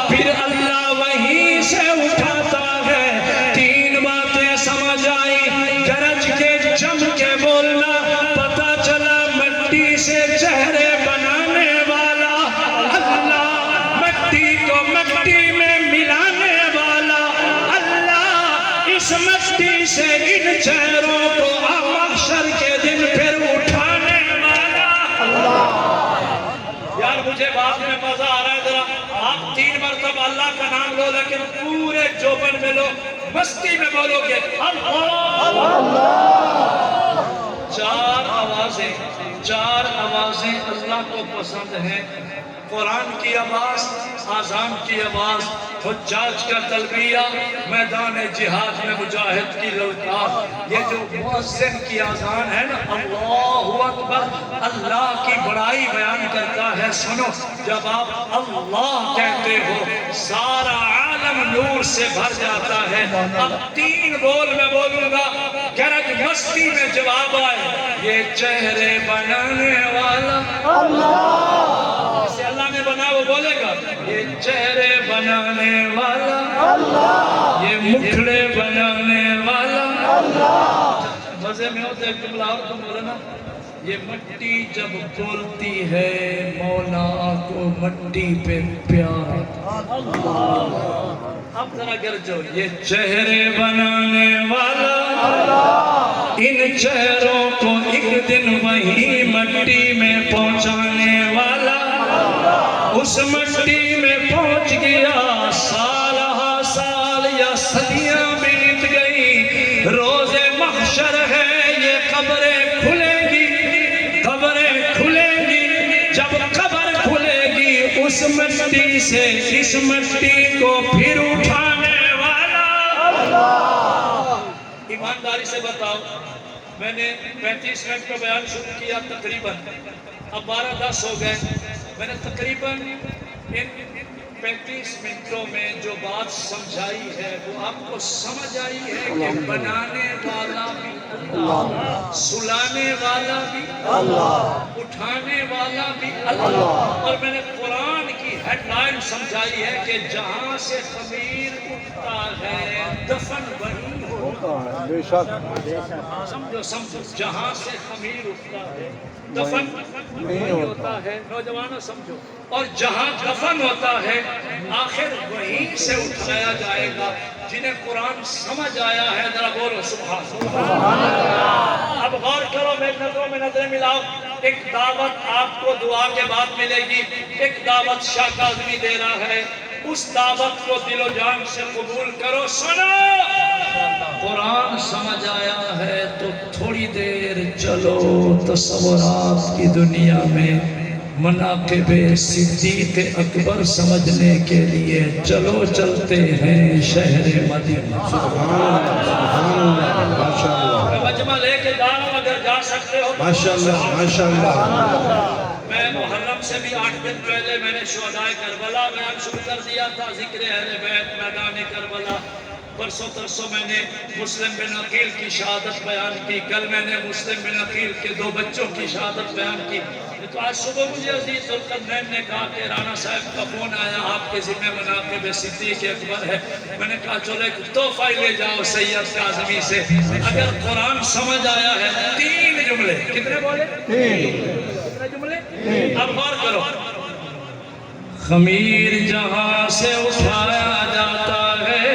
پھر اللہ وہیں سے اٹھاتا ہے تین باتیں سمجھ آئی گرج کے جم کے بولنا پتا چلا مٹی سے چہرے بنانے والا اللہ مٹی کو مٹی میں ملانے والا اللہ اس مٹی سے ان چہروں کو محشر کے دن پھر اٹھانے والا یار مجھے بات میں مزہ آ رہا ہے ذرا آپ تین مرتبہ اللہ کا نام لو لیکن پورے جوبن میں لو مستی میں بولو گے اللہ چار آوازیں اللہ کو پسند ہیں قرآن کی آواز آذان کی آواز حجاج کا تلبیہ میدان جہاد میں مجاہد کی للکار یہ جو مؤذن کی آذان ہے نا اللہ اکبر اللہ کی بڑائی بیان کرتا ہے سنو جب آپ اللہ کہتے ہو سارا عالم نور سے بھر جاتا ہے اب تین بول میں بولوں گا گرج مستی میں جواب آئے یہ چہرے بنانے والا اللہ جسے اللہ نے بنا وہ بولے گا یہ چہرے بنانے والا یہ مکھڑے بنانے والا مزے میں ہوتے ہیں جملہ اور تم بولے نا یہ مٹی جب بولتی ہے مولا کو مٹی پہ پیار اب ذرا گرجو یہ چہرے بنانے والا ان چہروں کو ایک دن وہی مٹی میں پہنچانے والا اس مٹی میں پہنچ گیا سال ہا سال یا صدیاں بیت گئی روز محشر ہے یہ قبریں کھلیں گی جب قبر کھلے گی اس مٹی سے اس مٹی کو پھر اٹھانے والا ایمانداری سے بتاؤ میں نے 35 منٹ کا بیان شروع کیا تقریباً اب 12:10 ہو گئے میں نے تقریباً ان 35 منٹوں میں جو بات سمجھائی ہے وہ آپ کو سمجھ آئی ہے کہ بنانے والا بھی اللہ سلانے والا بھی اللہ اٹھانے والا بھی اللہ اور میں نے قرآن کی ہیڈ لائن سمجھائی ہے کہ جہاں سے خمیر اٹھتا ہے دفن وہیں ہوتا ہے بے شک سمجھو جہاں سے خمیر اٹھتا ہے دفن وہیں ہوتا ہے نوجوانوں سمجھو اور جہاں دفن ہوتا ہے آخر وہیں سے اٹھایا جائے گا جنہیں قرآن سمجھ آیا ہے ذرا بولو سبحان اللہ اب غور کرو میری نظروں میں نظریں ملاؤ ایک دعوت آپ کو دعا کے بعد ملے گی ایک دعوت شاہ کاظمی دے رہا ہے اس دعوت کو دل و جان سے قبول کرو سنو قرآن سمجھ آیا ہے تو تھوڑی دیر چلو تصورات کی دنیا میں مناقب صدیق اکبر سمجھنے کے لیے چلو چلتے ہیں شہر مدینہ مجمع لے کے جاؤ اگر جا سکتے ہو ماشاءاللہ میں محرم سے بھی 8 دن پہلے میں نے شہدائے کربلا بیان شروع کر دیا تھا ذکر اہل بیت میدان کربلا پرسوں ترسوں میں نے مسلم بن عقیل کی شہادت بیان کی، کل میں نے مسلم بن عقیل کے 2 بچوں کی شہادت بیان کی۔ تو آج صبح مجھے عزیز ذوالقرنین نے کہا کہ رانا صاحب کا فون آیا، آپ کے ذمہ مناقب صدیق اکبر ہے۔ میں نے کہا چلو ایک تحفہ ہی لے جاؤ سید کاظمی سے، اگر قرآن سمجھ آیا ہے 3 جملے، کتنے بولے؟ 3 جملے؟ اب غور کرو۔ خمیر جہاں سے اٹھایا جاتا ہے،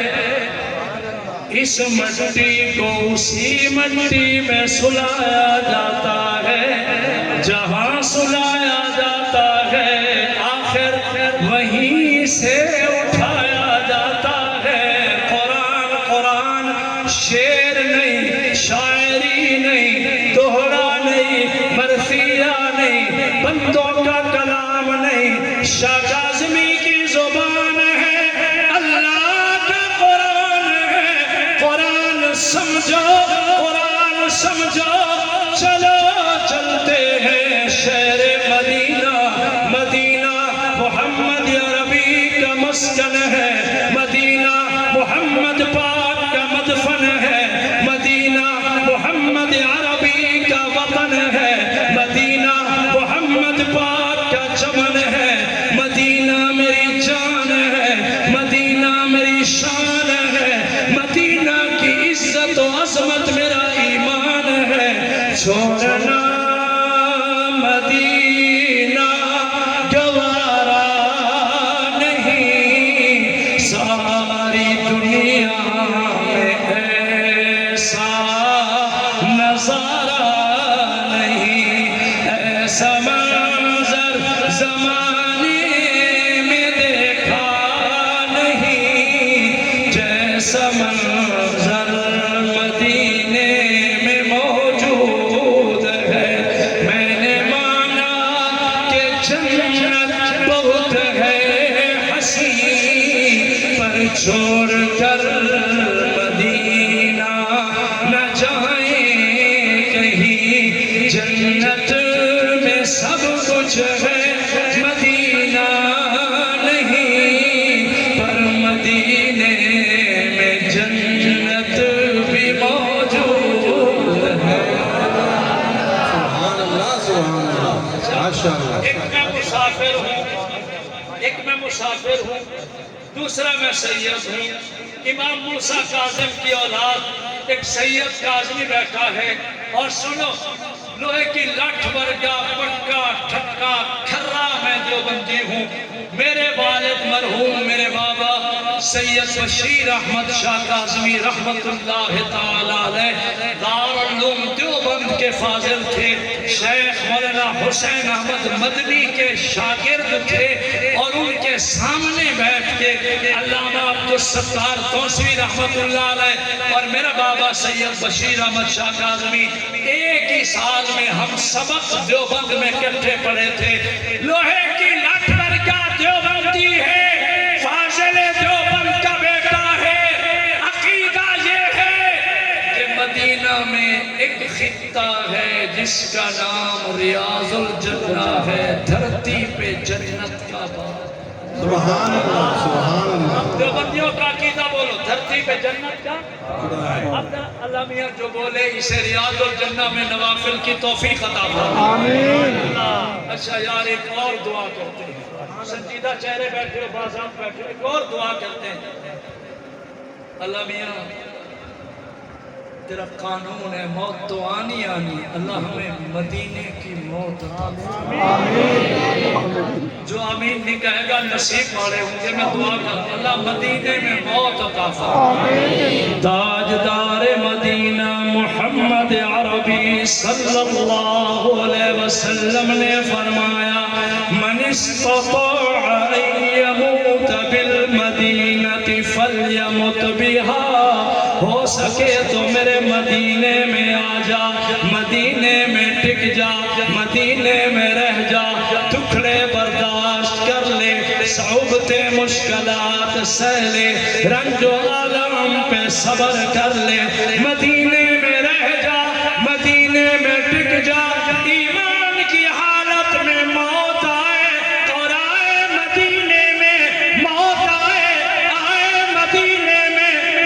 اس مٹی کو اسی مٹی میں سلایا جاتا ہے، جہاں سلایا جاتا ہے آخر وہیں سے اٹھایا جاتا ہے۔ قرآن قرآن شعر نہیں، شاعری نہیں، دوہرا نہیں، مرثیہ نہیں، بندوں کا کلام نہیں، شاہ کاظمی کی زبان ہے، اللہ کا قرآن ہے۔ قرآن سمجھو، قرآن سمجھو، چلو چلتے ہیں شہر مدینہ۔ مدینہ محمد عربی کا مسکن ہے، مدینہ محمد پاک کا مدفن ہے، مدینہ محمد عربی کا وطن ہے، مدینہ محمد پاک کا چمن ہے، مدینہ میری جان ہے، مدینہ میری شان ہے، مدینہ کی عزت و عظمت میرا ایمان ہے۔ چھوڑنا مدینہ گوارا نہیں، ساری دنیا میں ایسا نظارہ نہیں، ایسا منظر زمانے میں دیکھا نہیں، جیسا منظر مدینے میں موجود ہے۔ میں نے مانا کہ جنت بہت ہے حسین، پر چھوڑ کر مدینہ نہ جائیں کہیں، جنت میں سب کچھ ہے مدینہ نہیں، پر مدینے میں جنت بھی موجود ہے۔ سبحان اللہ، سبحان اللہ، ماشاءاللہ۔ ایک میں مسافر ہوں، ایک میں مسافر ہوں، دوسرا میں سید ہوں۔ امام موسیٰ کاظم کی اولاد ایک سید کاظمی بیٹھا ہے، اور سنو، لوہے کی لاٹھ ورگا پکا ٹھکا کھرا میں دیوبندی ہوں۔ میرے والد مرحوم میرے بابا سید بشیر احمد شاہ کاظمی رحمت اللہ تعالی علیہ دارالعلوم دیوبند کے فاضل تھے، شیخ مولانا حسین احمد مدنی کے شاگرد تھے، اور ان کے سامنے بیٹھ کے علامہ عبدالستار توسوی رحمت اللہ علیہ اور میرا بابا سید بشیر احمد شاہ کاظمی ایک ہی سال میں ہم سبق دیوبند میں اکٹھے پڑھے تھے۔ لوہے کی لاٹھ ورگا دیوبندی ہے، فاضل دیوبند کا بیٹا ہے، عقیدہ یہ ہے کہ مدینہ میں ایک خطہ ہے جس کا نام ریاض الجنہ ہے، دھرتی پہ جنت کا باغ۔ سبحان اللہ، سبحان اللہ۔ دیوبندیوں کا عقیدہ بولو، دھرتی پہ جنت کا۔ اب اللہ میاں جو بولے اسے ریاض الجنہ میں نوافل کی توفیق عطا فرمائے۔ اچھا یار، ایک اور دعا کرتے ہیں، سنجیدہ چہرے بیٹھے ہو، بازار بیٹھے ہو، ایک اور دعا کرتے ہیں۔ اللہ میاں تیرا قانون ہے، موت تو آنی آنی، اللہ ہمیں مدینے کی موت عطا فرمائے۔ جو آمین نہیں کہے گا نصیب والے ہوں گے، میں دعا کرتا ہوں اللہ مدینے میں موت عطا فرمائے۔ تاجدار مدینہ محمد عربی صلی اللہ علیہ وسلم نے فرمایا، من استطاع ان يموت بالمدینہ فلیمت بها، ہو سکے تو میرے مدینے میں آ جا، مدینے میں ٹک جا، مدینے میں رہ جا، دکھڑے برداشت کر لے، صعوبتیں مشکلات سہ لے، رنج و عالم پہ صبر کر لے، مدینے میں رہ جا، مدینے میں ٹک جا۔ ایمان کی حالت میں موت آئے اور آئے مدینے میں، موت آئے مدینے میں،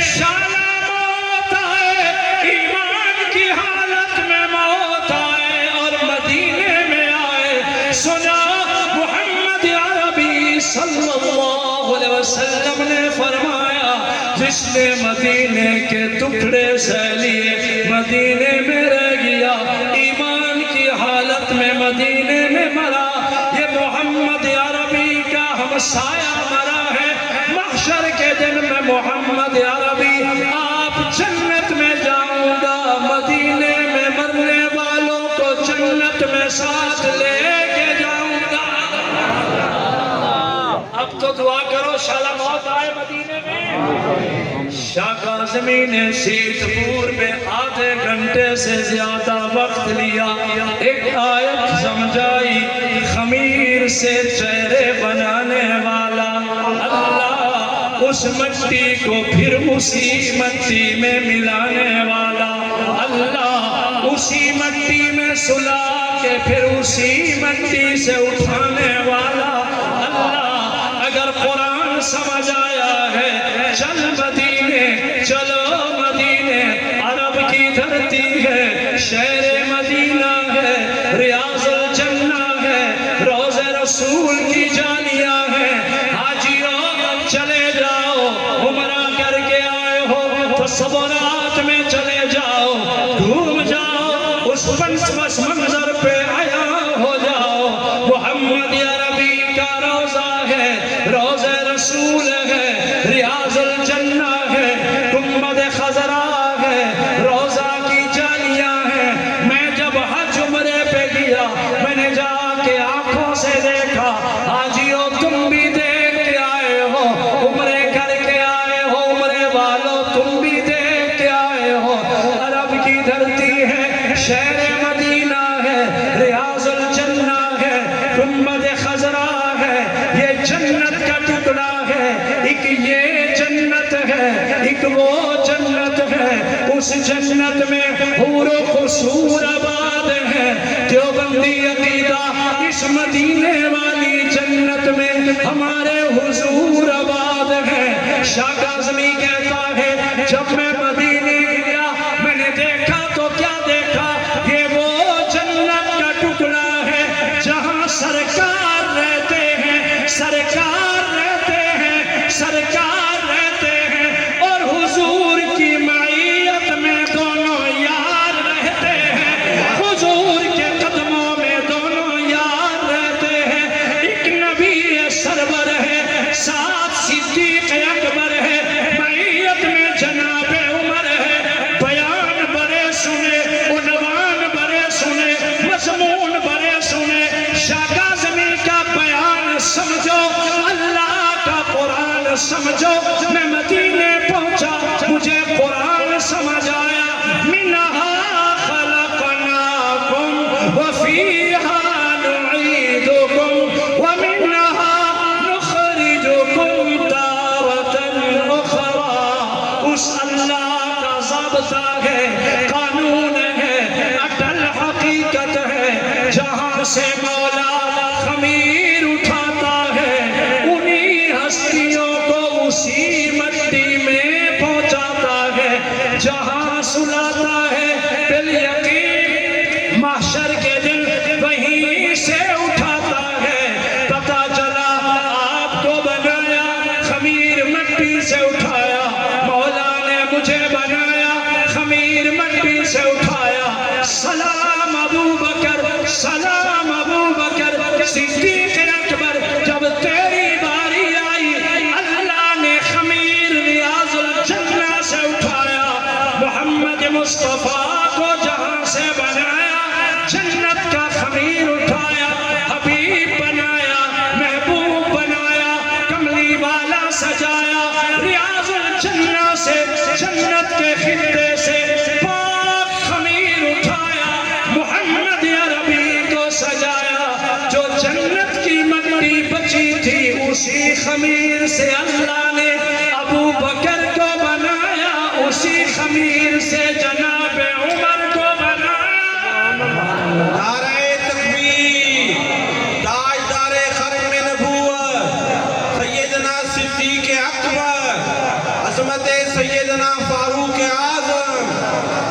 نے مدینے کے ٹکڑے سے لیے مدینے میں رہ گیا، ایمان کی حالت میں مدینے میں مرا، یہ محمد عربی کا ہمسایہ مرا ہے۔ محشر کے دن میں محمد عربی آپ جنت میں جاؤں گا، مدینے میں مرنے والوں کو جنت میں ساتھ لے کے جاؤں گا۔ اب تو دعا کرو شالا موت آئے مدینے میں۔ شاہ کاظمی نے سیت پور میں آدھے گھنٹے سے زیادہ وقت لیا، ایک آیت سمجھائی، خمیر سے چہرے بنانے والا اللہ، اس مٹی کو پھر اسی مٹی میں ملانے والا اللہ، اسی مٹی میں سلا کے پھر اسی مٹی سے اٹھانے والا اللہ۔ اگر قرآن سمجھ آیا ہے چل مدینے، چلو مدینے، عرب کی دھرتی ہے، شہر مدینہ ہے، ریاض الجنہ ہے، روض رسول کی جانیاں ہیں۔ حاجیوں چلے جاؤ، عمرہ کر کے آئے ہو تو صبرات میں چلے جاؤ، گھوم جاؤ، اس پس منظر پہ آیا ہو جاؤ۔ محمد عربی کا روضہ ہے، روض رسول ہے، ریاض الجنہ ہے، گنبد خضرا ہے، روضہ کی جالیاں ہیں۔ میں جب حج عمرے پہ گیا، میں نے جا کے آنکھوں سے دیکھا، حاجیوں تم بھی دیکھ کے آئے ہو، عمرے کر کے آئے ہو، عمرے والوں تم بھی دیکھ کے آئے ہو۔ عرب کی دھرتی ہے، شہر مدینہ ہے، ریاض الجنہ ہے، گنبد خضرا ہے، یہ جنت کا ٹکڑا ہے، ایک یہ جنت ہے، ایک وہ جنت ہے، اس جنت میں حور و قصور آباد ہے۔ دیوبندی عقیدہ اس مدینے والی جنت میں ہمارے حضور آباد ہیں۔ شاہ کاظمی کہتا ہے جب میں مدینے گیا میں نے دیکھا تو کیا دیکھا، یہ وہ جنت کا ٹکڑا ہے جہاں سرکار رہتے ہیں، سرکار رہتے ہیں، سرکار رہتے ہیں، اور حضور کی معیت میں دونوں یار رہتے ہیں، حضور کے قدموں میں دونوں یار رہتے ہیں۔ ایک نبی سرور ہے، ساتھ صدیق اکبر ہے، معیت میں جناب عمر ہے۔ بیان بڑے سنے، عنوان بڑے سنے، مضمون بڑے سنے، شاہ کاظمی کا بیان سمجھو، اللہ کا قرآن سمجھو۔ میں مدینے پہنچا، مجھے قرآن سمجھ آیا، منہا خلقناکم وفیہا نعیدکم ومنہا نخرجکم تارۃ اخری۔ اس اللہ کا ضابطہ ہے، قانون ہے، اٹل حقیقت ہے، جہاں سے مولا خمیر اٹھاتا ہے انہی ہستیوں کو اسی مٹی میں پہنچاتا ہے، جہاں سلاتا ہے بالیقین محشر کے دن وہیں سے اٹھاتا ہے۔ پتہ چلا آپ کو بنایا، خمیر مٹی سے اٹھایا، مولا نے مجھے بنایا، خمیر مٹی سے اٹھایا۔ سلام ابو بکر، سلام ابو بکر، صدیق اکبر، جب تیری باری آئی اللہ نے خمیر ریاض الجنہ سے اٹھایا، محمد مصطفیٰ کو جہاں سے بنایا، جنت کا خمیر اٹھایا، حبیب بنایا، محبوب بنایا، کملی والا سجایا، ریاض الجنہ سے، جنت کے خطے سے پاک خمیر اٹھایا، محمد عربی کو سجایا۔ جو جنت کی مٹی بچی تھی اسی خمیر سے اللہ نے ابو بکر کو بنایا، اسی خمیر سے جناب عمر کو بنایا۔ نعرہ تکبیر، تاجدار ختم نبوت سیدنا صدیق اکبر، عظمت سیدنا فاروق اعظم،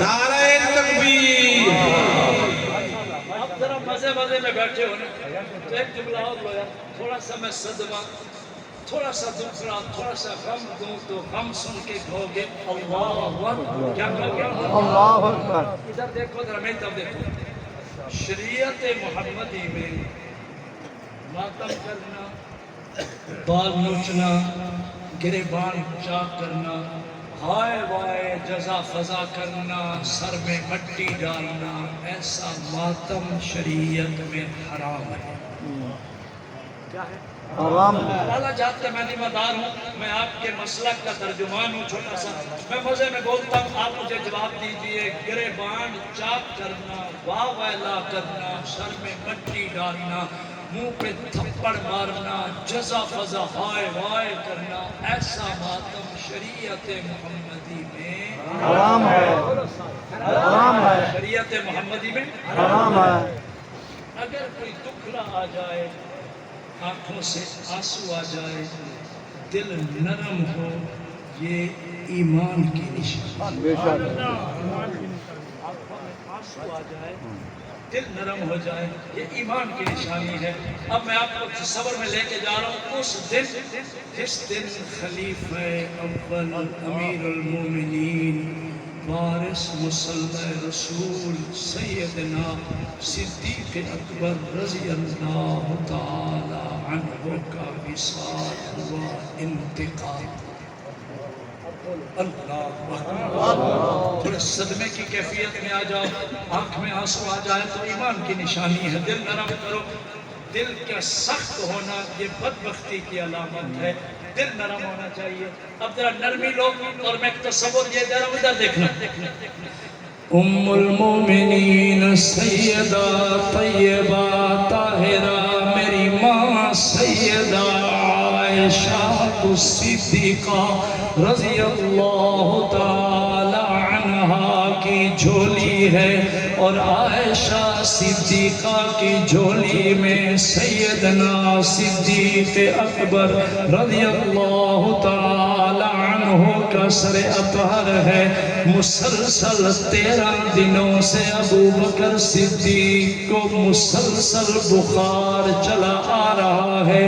نعرہ تکبیر۔ اب ذرا مزے میں بیٹھے ہو نا تو ایک جملہ اور لو یار، تھوڑا سا میں صدمہ تھوڑا سا دوسرا تھوڑا سا غم دوں تو غم سن کے کہو گے اللہ اکبر. کیا کہو گے؟ اللہ اکبر. ادھر دیکھو ذرا میری طرف دیکھو. شریعت محمدی میں ماتم کرنا، بال نوچنا، گریبان چاک کرنا، ہائے وائے جزا فضا کرنا، سر میں مٹی ڈالنا، ایسا ماتم شریعت میں حرام ہے. کیا ہے؟ حرام. اعلیٰ جات کا میں ذمہ دار ہوں، میں آپ کے مسلک کا ترجمان ہوں. چھوٹا سا میں مزے میں بولتا ہوں، آپ مجھے جواب دیجئے. گریبان چاک کرنا، واہ ویلا کرنا، سر میں مٹی ڈالنا، منہ پہ تھپڑ مارنا، جزا فضا ہائے وائے کرنا، ایسا ماتم شریعت محمدی میں حرام ہے. حرام ہے. شریعت محمدی میں حرام ہے. اگر کوئی دکھلا آ جائے، آنکھوں سے آنسو آ جائے، دل نرم ہو، یہ ایمان کی نشانی. بے شک. آنکھوں میں آنسو آ جائے، دل نرم ہو جائے، یہ ایمان کی نشانی ہے. اب میں آپ کو تصور میں لے کے جا رہا ہوں اس دن جس دن خلیفہ اول امیر المومنین وارث مسلح رسول سیدنا صدیق اکبر رضی اللہ تعالی عنہ کا وصال ہوا، انتقال. اللہ اکبر. تھوڑے صدمے کی کیفیت میں آ جاؤ، آنکھ میں آنسو آ جائے تو ایمان کی نشانی ہے. دل نرم کرو. دل کا سخت ہونا یہ بدبختی کی علامت ہے. دل نرم ہونا چاہیے. اب ذرا نرمی لوگ، اور میں ایک تصور یہ دے رہا ہوں، ادھر دیکھنا. ام المومنین سیدہ طیبہ طاہرہ میری ماں سیدہ عائشہ صدیقہ رضی اللہ تعالی عنہا کی جھولی ہے، اور عائشہ صدیقہ کی جھولی میں سیدنا صدیق اکبر رضی اللہ تعالی عنہ کا سر اطہر ہے. مسلسل 13 دنوں سے ابو بکر صدیق کو مسلسل بخار چلا آ رہا ہے.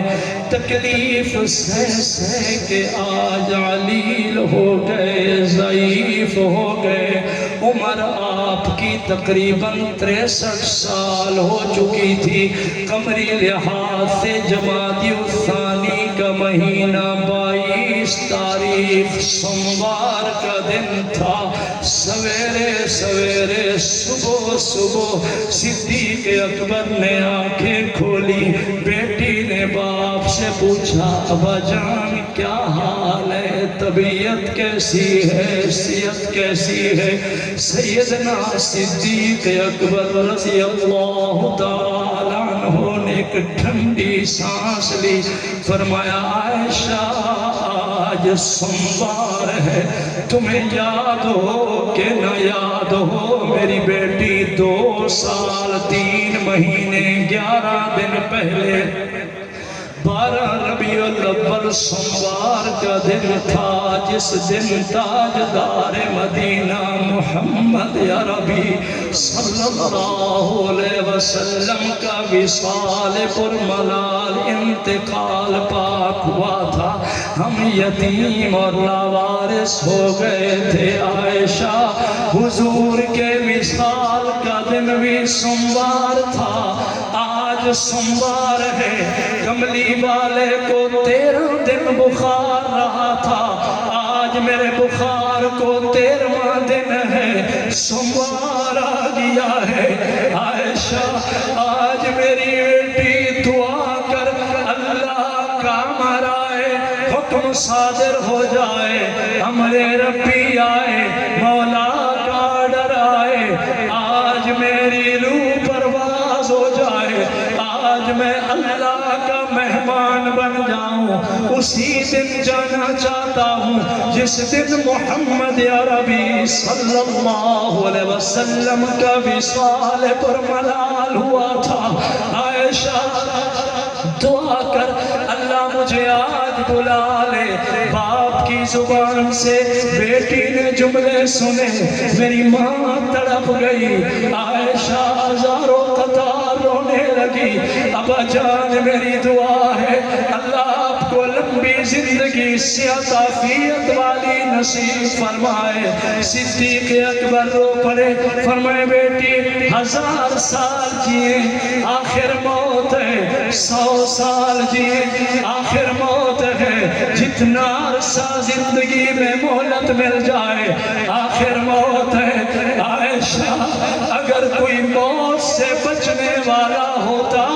تکلیف سہ کے آج علیل ہو گئے، ضعیف ہو گئے. عمر آپ کی تقریباً 63 سال ہو چکی تھی. قمری لحاظ سے جمادی الثانی کا مہینہ 22 تاریخ سوموار کا دن تھا. سویرے سویرے صبح صبح صدیق اکبر نے آنکھیں کھولی. بیٹی نے باپ سے پوچھا، ابا جان کیا حال ہے، طبیعت کیسی ہے، صحت کیسی ہے؟ سیدنا صدیق اکبر رضی اللہ تعالی عنہ نے ایک ٹھنڈی سانس لی. فرمایا عائشہ آج سوموار ہے، تمہیں یاد ہو کہ نہ یاد ہو، میری بیٹی 2 سال 3 مہینے 11 دن پہلے 12 ربیع الاول سوموار کا دن تھا، جس دن تاجدار مدینہ محمد عربی صلی اللہ علیہ وسلم کا وصال پر ملال انتقال پاک ہوا تھا. ہم یتیم اور لاوارث ہو گئے تھے. عائشہ حضور کے وصال کا دن بھی سوموار تھا. آج سوموار ہے. کملی والے کو 13 دن بخار رہا تھا، آج میرے بخار کو 13واں دن ہے. سوموار آ گیا ہے. عائشہ آج میری بیٹی دعا کر اللہ کا مرائے، حکم صادر ہو جائے، ہمارے ربی آئے، مولا کا آرڈر آئے. آج میری روح پرواز ہو جائے، آج میں اللہ کا مہمان بن جاؤں. اسی دن جانا چاہتا ہوں جس دن محمد عربی صلی اللہ علیہ وسلم کا وصال پر ملال ہوا تھا. عائشہ دعا کر اللہ مجھے آج بلا لے. باپ کی زبان سے بیٹی نے جملے سنے، میری ماں تڑپ گئی. عائشہ ہزاروں قطار رونے لگی. ابا جان میری دعا ہے اللہ آپ کو لمبی زندگی صحت عافیت والی نصیب فرمائے۔ صدیق اکبر رو پڑے، فرمائے بیٹی 1000 سال جیے آخر موت ہے، 100 سال جیے آخر موت ہے، جتنا عرصہ زندگی میں مہلت مل جائے آخر موت ہے۔ عائشہ اگر کوئی موت سے بچنے والا ہوتا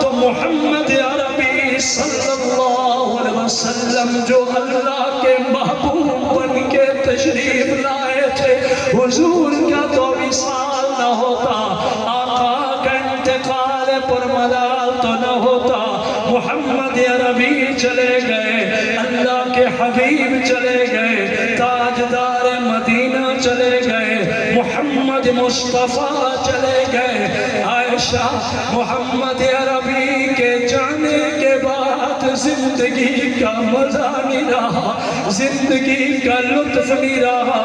تو محمد عربی صلی اللہ علیہ وسلم جو اللہ کے محبوب بن کے تشریف لائے تھے، حضور کا تو وصال نہ ہوتا، آقا کا انتقال پرملال تو نہ ہوتا۔ محمد عربی چلے گئے، اللہ کے حبیب چلے گئے، تاجدار مدینہ چلے گئے، محمد مصطفیٰ چلے گئے۔ عائشہ محمد عربی کے جانے کے بعد زندگی کا مزہ نہیں رہا، زندگی کا لطف نہیں رہا۔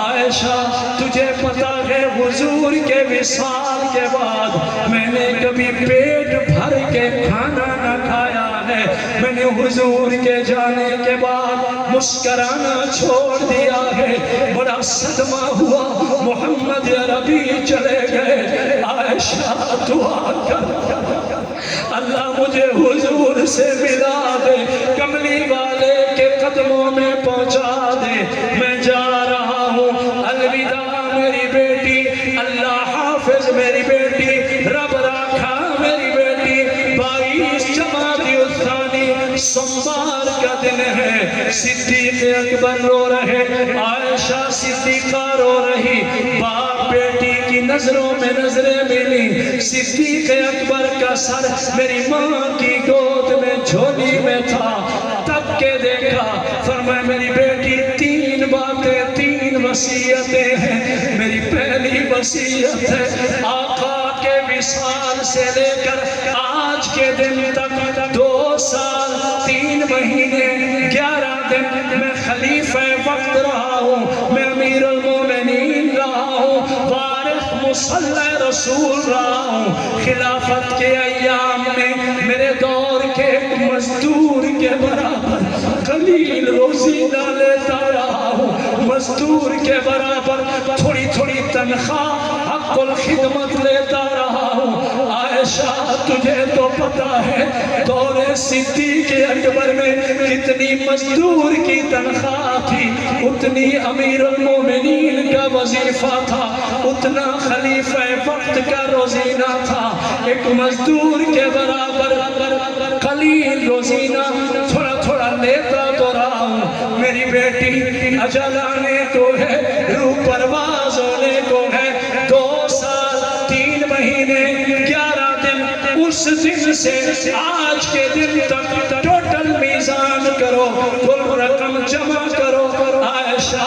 عائشہ تجھے پتا ہے حضور کے وصال کے بعد میں نے کبھی پیٹ بھر کے کھانا نہ کھایا ہے، میں نے حضور کے جانے کے بعد مسکرانا چھوڑ دیا ہے۔ بڑا صدمہ ہوا، محمد عربی چلے گئے۔ عائشہ دعا کر اللہ مجھے حضور سے ملا دے، کملی والے کے قدموں میں پہنچا دے، میں جا رہا ہوں، الوداع میری بیٹی، اللہ حافظ میری بیٹی، رب راکھا میری بیٹی۔ 22 جمادی الثانی سوموار کا دن ہے، صدیق اکبر رو رہے، عائشہ صدیقہ رو رہی، باپ بیٹی کی نظروں میں نظریں ملی۔ صدیق اکبر کا سر میری ماں کی گود میں جھولی میں تھا، تب کے دیکھا، فرمایا میری بیٹی 3 باتیں 3 وصیتیں ہیں، میری پہلی وصیت ہے آقا کے وصال سے لے کر آج کے دن تک 2 سال 3 مہینے 11 دن میں خلیفہ وقت رہا ہوں، میں امیر المومنین رہا ہوں، وارث مصلی رسول رہا ہوں۔ خلافت کے ایام میں میرے دور کے ایک مزدور کے برابر قلیل روزی نہ لیتا رہا ہوں، مزدور کے برابر تھوڑی تھوڑی تنخواہ حق الخدمت لیتا رہا ہوں۔ عائشہ تجھے تو پتا ہے دور صدیق اکبر میں کتنی مزدور کی تنخواہ تھی، اتنی امیر المومنین کا وظیفہ تھا، اتنا خلیفہ وقت کا روزینہ تھا۔ ایک مزدور کے برابر قلیل روزینہ تھوڑا تھوڑا لیتا تو رہا ہوں۔ میری بیٹی اجل آنے کو ہے، روح پرواز ہونے کو ہے، 2 سال 3 مہینے 11 دن، اس دن سے آج کے دن تک ٹوٹل میزان کرو، کل رقم جمع کرو۔ عائشہ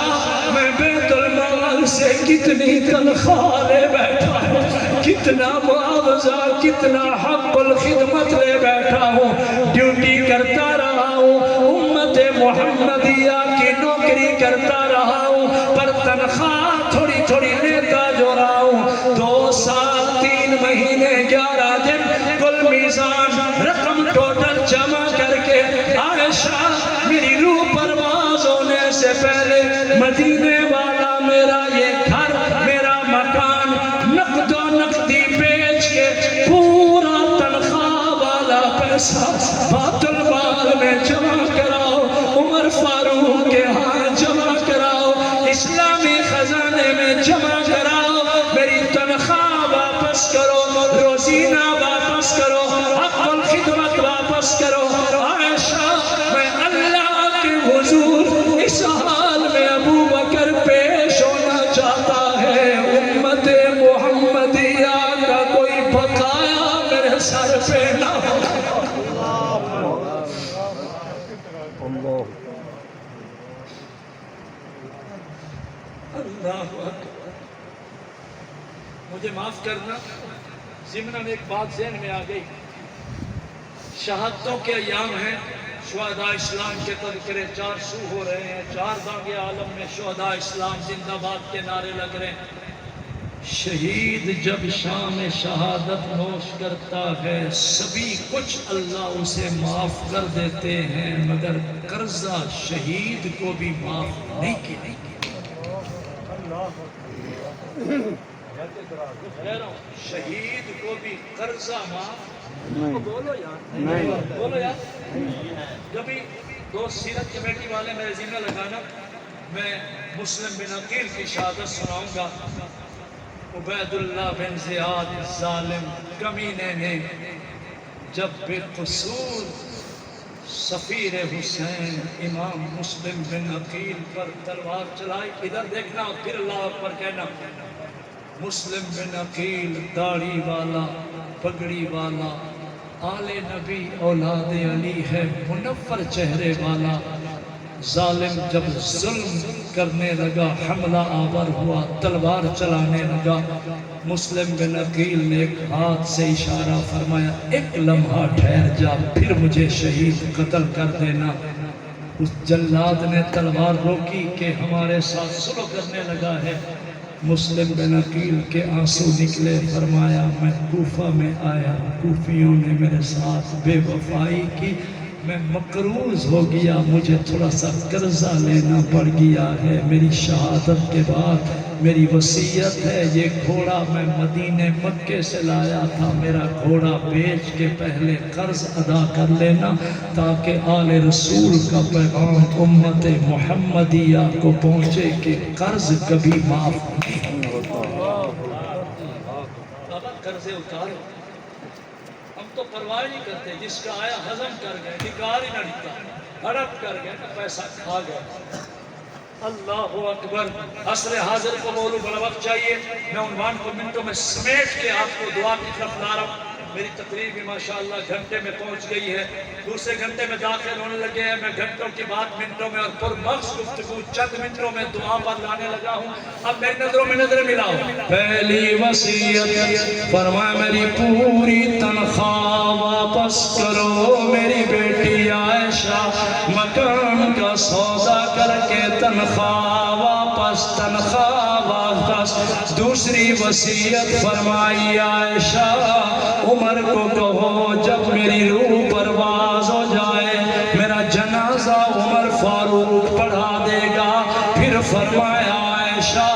میں بیت المال سے کتنی تنخواہ لے بیٹھا ہوں، کتنا معاوضہ، کتنا حق الخدمت لے بیٹھا ہوں، ڈیوٹی کرتا رہا ہوں، امت محمدیہ کی نوکری کرتا رہا ہوں، پر تنخواہ تھوڑی تھوڑی لیتا جو رہا ہوں۔ 2 سال 3 مہینے 11 دن کل میزان رقم ٹوٹل جمع کر کے عائشہ میری روح پرواز ہونے سے پہلے مدینے والا میرا یہ گھر، میرا مکان نقد و نقدی بیچ کے پورا تنخواہ والا پیسہ بیت المال میں جمع کراؤ، عمر فاروق کے ہاں جمع کراؤ، اسلامی خزانے میں جمع کراؤ، میری تنخواہ واپس کرو، روزینہ واپس کرو، حق الخدمت واپس کرو۔ عائشہ میں اللہ کے حضور اس حال میں ابو بکر پیش ہونا چاہتا ہے، امت محمدیہ کا کوئی بقایا میرے سر پہ نہ ہو۔ اللہ اکبر۔ مجھے معاف کرنا، ضمناً ایک بات ذہن میں آ گئی، شہادتوں کے ایام ہیں، شہداء اسلام کے تذکرے 4 سو ہو رہے ہیں، 4 دانگ عالم میں شہداء اسلام زندہ باد کے نعرے لگ رہے ہیں۔ شہید جب شام شہادت نوش کرتا ہے سبھی کچھ اللہ اسے معاف کر دیتے ہیں مگر قرضہ شہید کو بھی معاف نہیں کیا۔ شہید کو بھی قرضہ معاف نہیں بولو یار، نہیں بولو یار۔ جبھی دو سیرت کمیٹی والے میرے ذمہ لگانا، میں مسلم بن عقیل کی شہادت سناؤں گا۔ عبید اللہ بن زیاد ظالم کمینے نے جب بے قصور سفیر حسین امام مسلم بن عقیل پر تلوار چلائی، ادھر دیکھنا اور پھر اللہ اکبر کہنا۔ مسلم بن عقیل داڑھی والا، پگڑی والا، آل نبی اولاد علی ہے، منور چہرے والا۔ ظالم جب ظلم کرنے لگا، حملہ آور ہوا، تلوار چلانے لگا، مسلم بن عقیل نے ایک ہاتھ سے اشارہ فرمایا، ایک لمحہ ٹھہر جا پھر مجھے شہید قتل کر دینا۔ اس جلاد نے تلوار روکی کہ ہمارے ساتھ سلو کرنے لگا ہے۔ مسلم بن عقیل کے آنسو نکلے، فرمایا میں کوفہ میں آیا، کوفیوں نے میرے ساتھ بے وفائی کی، میں مقروض ہو گیا، مجھے تھوڑا سا قرضہ لینا پڑ گیا ہے، میری شہادت کے بعد میری وصیت ہے، یہ گھوڑا میں مدینے مکے سے لایا تھا، میرا گھوڑا بیچ کے پہلے قرض ادا کر لینا تاکہ آل رسول کا پیغام امت محمدیہ کو پہنچے کہ قرض کبھی معاف نہیں ہوتا۔ بابا قرضے اتارو، ہم تو پرواہ نہیں کرتے، جس کا آیا ہضم کر گئے، نکال ہی نہ نکال، ہڑپ کر گئے تو پیسہ کھا گئے۔ اللہ اکبر۔ عصر حاضر کو بولو، بڑا وقت چاہیے، میں عنوان کو منٹوں میں سمیٹ کے آپ کو دعا کی طرف لا رہا ہوں۔ میری تقریر بھی ماشاءاللہ گھنٹے میں پہنچ گئی ہے، دوسرے گھنٹے میں داخل ہونے لگے ہیں، میں گھنٹوں کی بات منٹوں میں اور پرمغز گفتگو چند منٹوں میں دعا پر لانے لگا ہوں۔ اب میری نظروں میں نظریں ملاؤ۔ پہلی وصیت فرمایا میری پوری تنخواہ واپس کرو، میری بیٹی عائشہ مکان کا سودا کر کے تنخواہ واپس، تنخواہ واپس۔ دوسری وصیت فرمائی عائشہ عمر کو کہو جب میری روح پرواز ہو جائے میرا جنازہ عمر فاروق پڑھا دے گا۔ پھر فرمایا عائشہ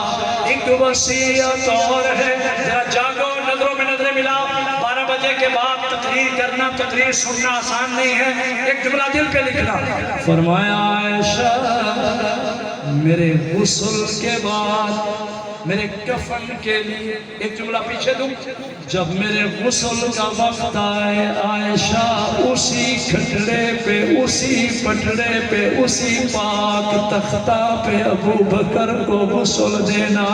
ایک وصیت اور ہے، ذرا جاگو، نظروں میں نظریں ملاؤ۔ 12 بجے کے بعد تقریر کرنا، تقریر سننا آسان نہیں ہے، ایک جملہ دل پہ لکھنا۔ فرمایا عائشہ میرے غسل کے بعد میرے کفن کے لیے، ایک جملہ پیچھے دوں، جب میرے غسل کا وقت آئے عائشہ اسی کھٹڑے پہ، اسی پٹڑے پہ، اسی پاک تختہ پہ ابو بکر کو غسل دینا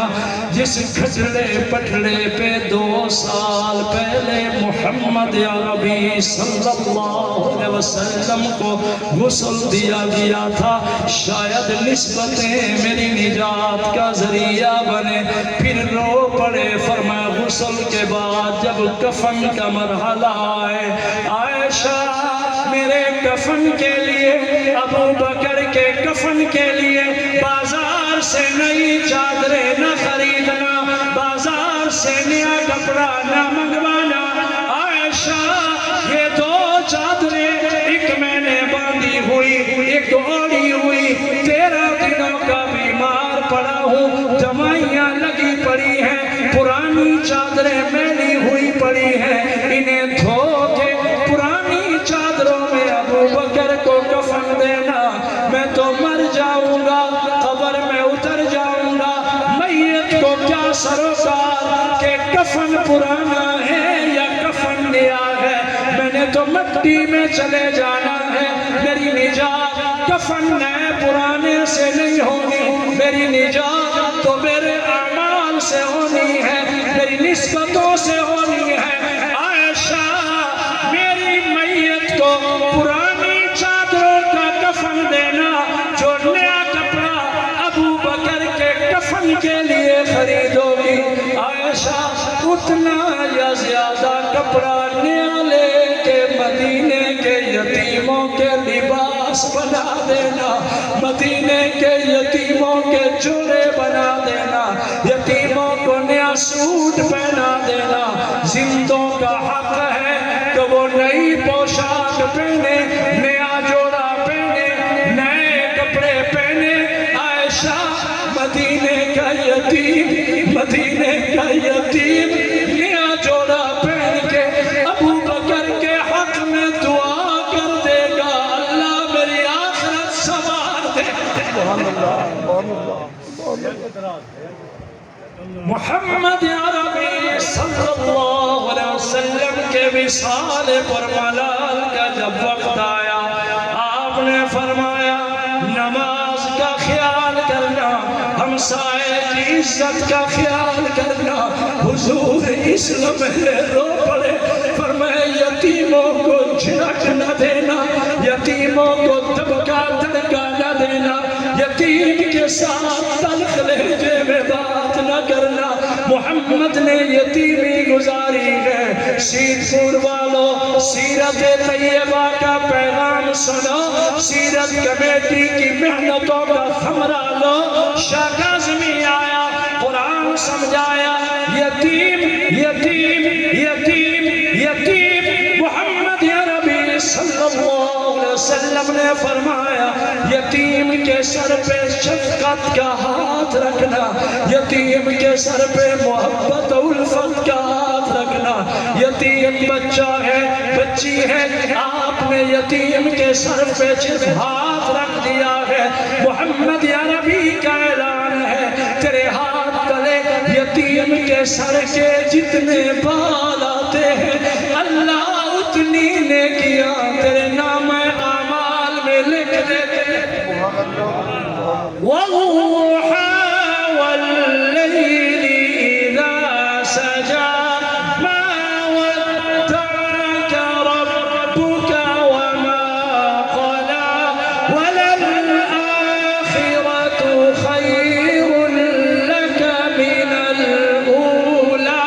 جس کھٹڑے پٹڑے پہ 2 سال پہلے محمد عربی صلی اللہ علیہ وسلم کو غسل دیا گیا تھا۔ شاید نسبتیں میری نجات کا ذریعہ بنے۔ پھر رو پڑے۔ فرمایا غسل کے بعد جب کفن کا مرحلہ آئے عائشہ میرے کفن کے لیے، ابو بکر کے کفن کے لیے بازار سے نئی چادریں نہ خریدنا، بازار سے نیا کپڑا نہ منگوانا۔ عائشہ یہ 2 چادریں، ایک میں نے باندھی ہوئی، ایک اوڑھی ہوئی، 13 دنوں کا بیمار پڑا ہوں، دوائیاں لگی پڑی ہیں، پرانی چادریں میلی ہوئی پڑی ہیں، انہیں دھو کے پرانی چادروں میں ابو بکر کو کفن دینا۔ میں تو مر جاؤں گا، قبر میں اتر جاؤں گا، میت کو کیا سروکار کہ کفن پرانا ہے یا کفن نیا ہے، میں نے تو مٹی میں چلے جانا ہے۔ میری نجات کفن نئے پرانے سے نہیں ہونی، میری نجات تو میرے اعمال سے ہونی ہے، میری نسبتوں سے ہونی ہے۔ عائشہ میری میت کو پرانی چادروں کا کفن دینا، جو نیا کپڑا ابو بکر کے کفن کے لیے خریدو گی عائشہ اتنا یا زیادہ کپڑا نیا لے کے مدینے کے یتیموں کے لباس بنا دینا، مدینے کے یتیموں کے جوڑے بنا دینا، یتیموں کو نیا سوٹ پہنا دینا. زندوں کا حق ہے کہ وہ نئی پوشاک پہنے, نیا جوڑا پہنے, نئے کپڑے پہنے. عائشہ مدینے کا یتیم, مدینے کا یتیم نیا جوڑا پہن کے ابو بکر کے حق میں دعا کر دے گا, اللہ میری آخرت سنوار دے. محمد عربی صلی اللہ علیہ وسلم کے وصال پر ملال کا جب وقت آیا, آپ نے فرمایا نماز کا خیال کرنا, ہمسائے کی عزت کا خیال کرنا. حضور اس لمحے رو پڑے, فرمایا یتیموں کو جھڑک نہ دینا, یتیموں کو دبکا دھڑکا نہ دینا, یتیم کے ساتھ تلخ لہجے میں بات نہ کرنا. محمد نے یتیمی گزاری ہے. شیر پور والوں سیرت طیبہ کا پیغام سنو, سیرت کمیٹی کی محنتوں کا ثمرہ لو. شاہ کاظمی آیا, قرآن سمجھایا, یتیم یتیم یتیم یتیم. محمد عربی صلی اللہ علیہ وسلم نے فرمایا یتیم کے سر پہ شفقت کا ہاتھ رکھنا, یتیم کے سر پہ محبت و الفت کا ہاتھ رکھنا. یتیم بچہ ہے, بچی ہے, آپ نے یتیم کے سر پہ صرف ہاتھ رکھ دیا ہے. محمد عربی کا اعلان ہے تیرے ہاتھ تلے یتیم کے سر کے جتنے بال آتے ہیں, اللہ اتنی نیکیاں تیرے نام اعمال میں لکھ دیتے ہیں. والضحى والليل إذا سجى ما ودعك ربك وما قلى وللآخرة خير لك من الأولى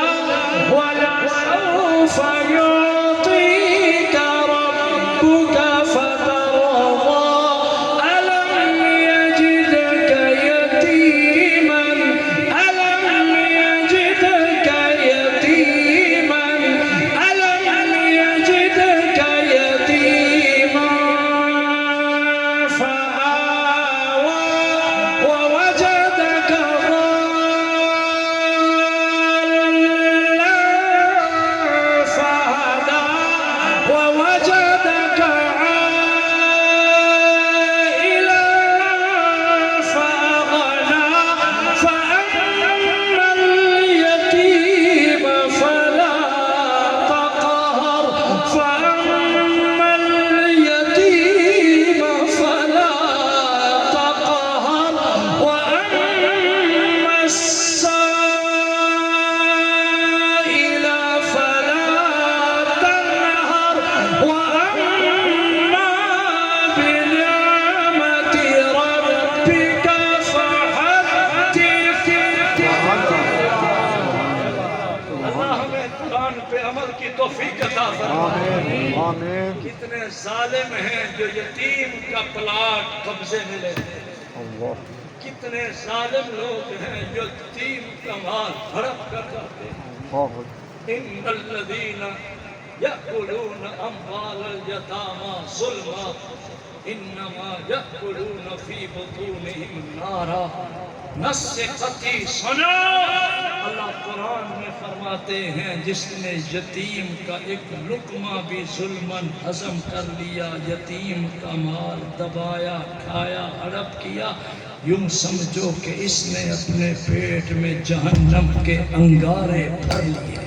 ولسوف يعطيك ربك فترضى. ألم يجدك يتيما, ألم يجدك يتيما, ألم يجدك يتيما فآوى ووجدك ضالا فهدى ووجدك عائلا فأغنى. فأما اليتيم فلا تقهر, فأما اليتيم فلا تقهر, وأما السائل فلا تنهر, وأما بنعمة ربك فحدث. اللہ ہمیں قرآن پہ عمل کی توفیق عطا فرمائے. آمین. کتنے ظالم ہیں جو یتیم کا پلاٹ قبضے میں لیتے ہیں, اللہ. کتنے ظالم لوگ ہیں جو یتیم کا مال ہڑپ کر جاتے ہیں. اللہ. ان الذین یأکلون اموال الیتامی ظلما انما یأکلون فی بطونہم نارا. نص قطعی سنا, اللہ قرآن میں فرماتے ہیں جس نے یتیم کا ایک لقمہ بھی ظلماً ہضم کر لیا, یتیم کا مال دبایا, کھایا, ہڑپ کیا, یوں سمجھو کہ اس نے اپنے پیٹ میں جہنم کے انگارے بھر لیے.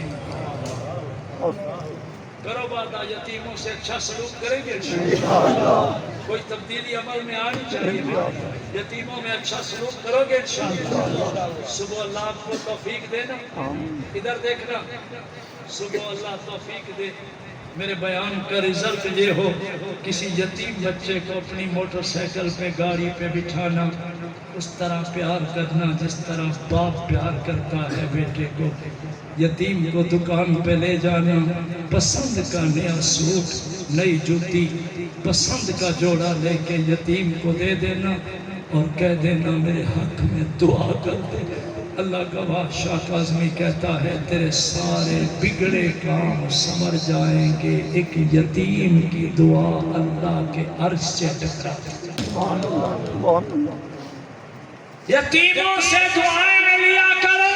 کرو وعدہ یتیموں سے اچھا سلوک کریں گے انشاءاللہ. کوئی تبدیلی عمل میں آنی چاہیے. یتیموں میں اچھا سلوک کرو گے انشاءاللہ. صبح اللہ آپ کو توفیق دینا. ادھر دیکھنا, صبح اللہ توفیق دے. میرے بیان کا رزلٹ یہ ہو, کسی یتیم بچے کو اپنی موٹر سائیکل پہ, گاڑی پہ بٹھانا, اس طرح پیار کرنا جس طرح باپ پیار کرتا ہے بیٹے کو. یتیم کو دکان پہ لے جانا, پسند کا نیا سوٹ, نئی جوتی, پسند کا جوڑا لے کے یتیم کو دے دینا اور کہہ دینا میرے حق میں دعا کر دے, اللہ گواہ شاہ کاظمی کہتا ہے تیرے سارے بگڑے کام سمر جائیں گے، ایک یتیم کی دعا اللہ کے عرش سے ٹکرا دے۔ یتیموں سے دعائیں لیا کرو۔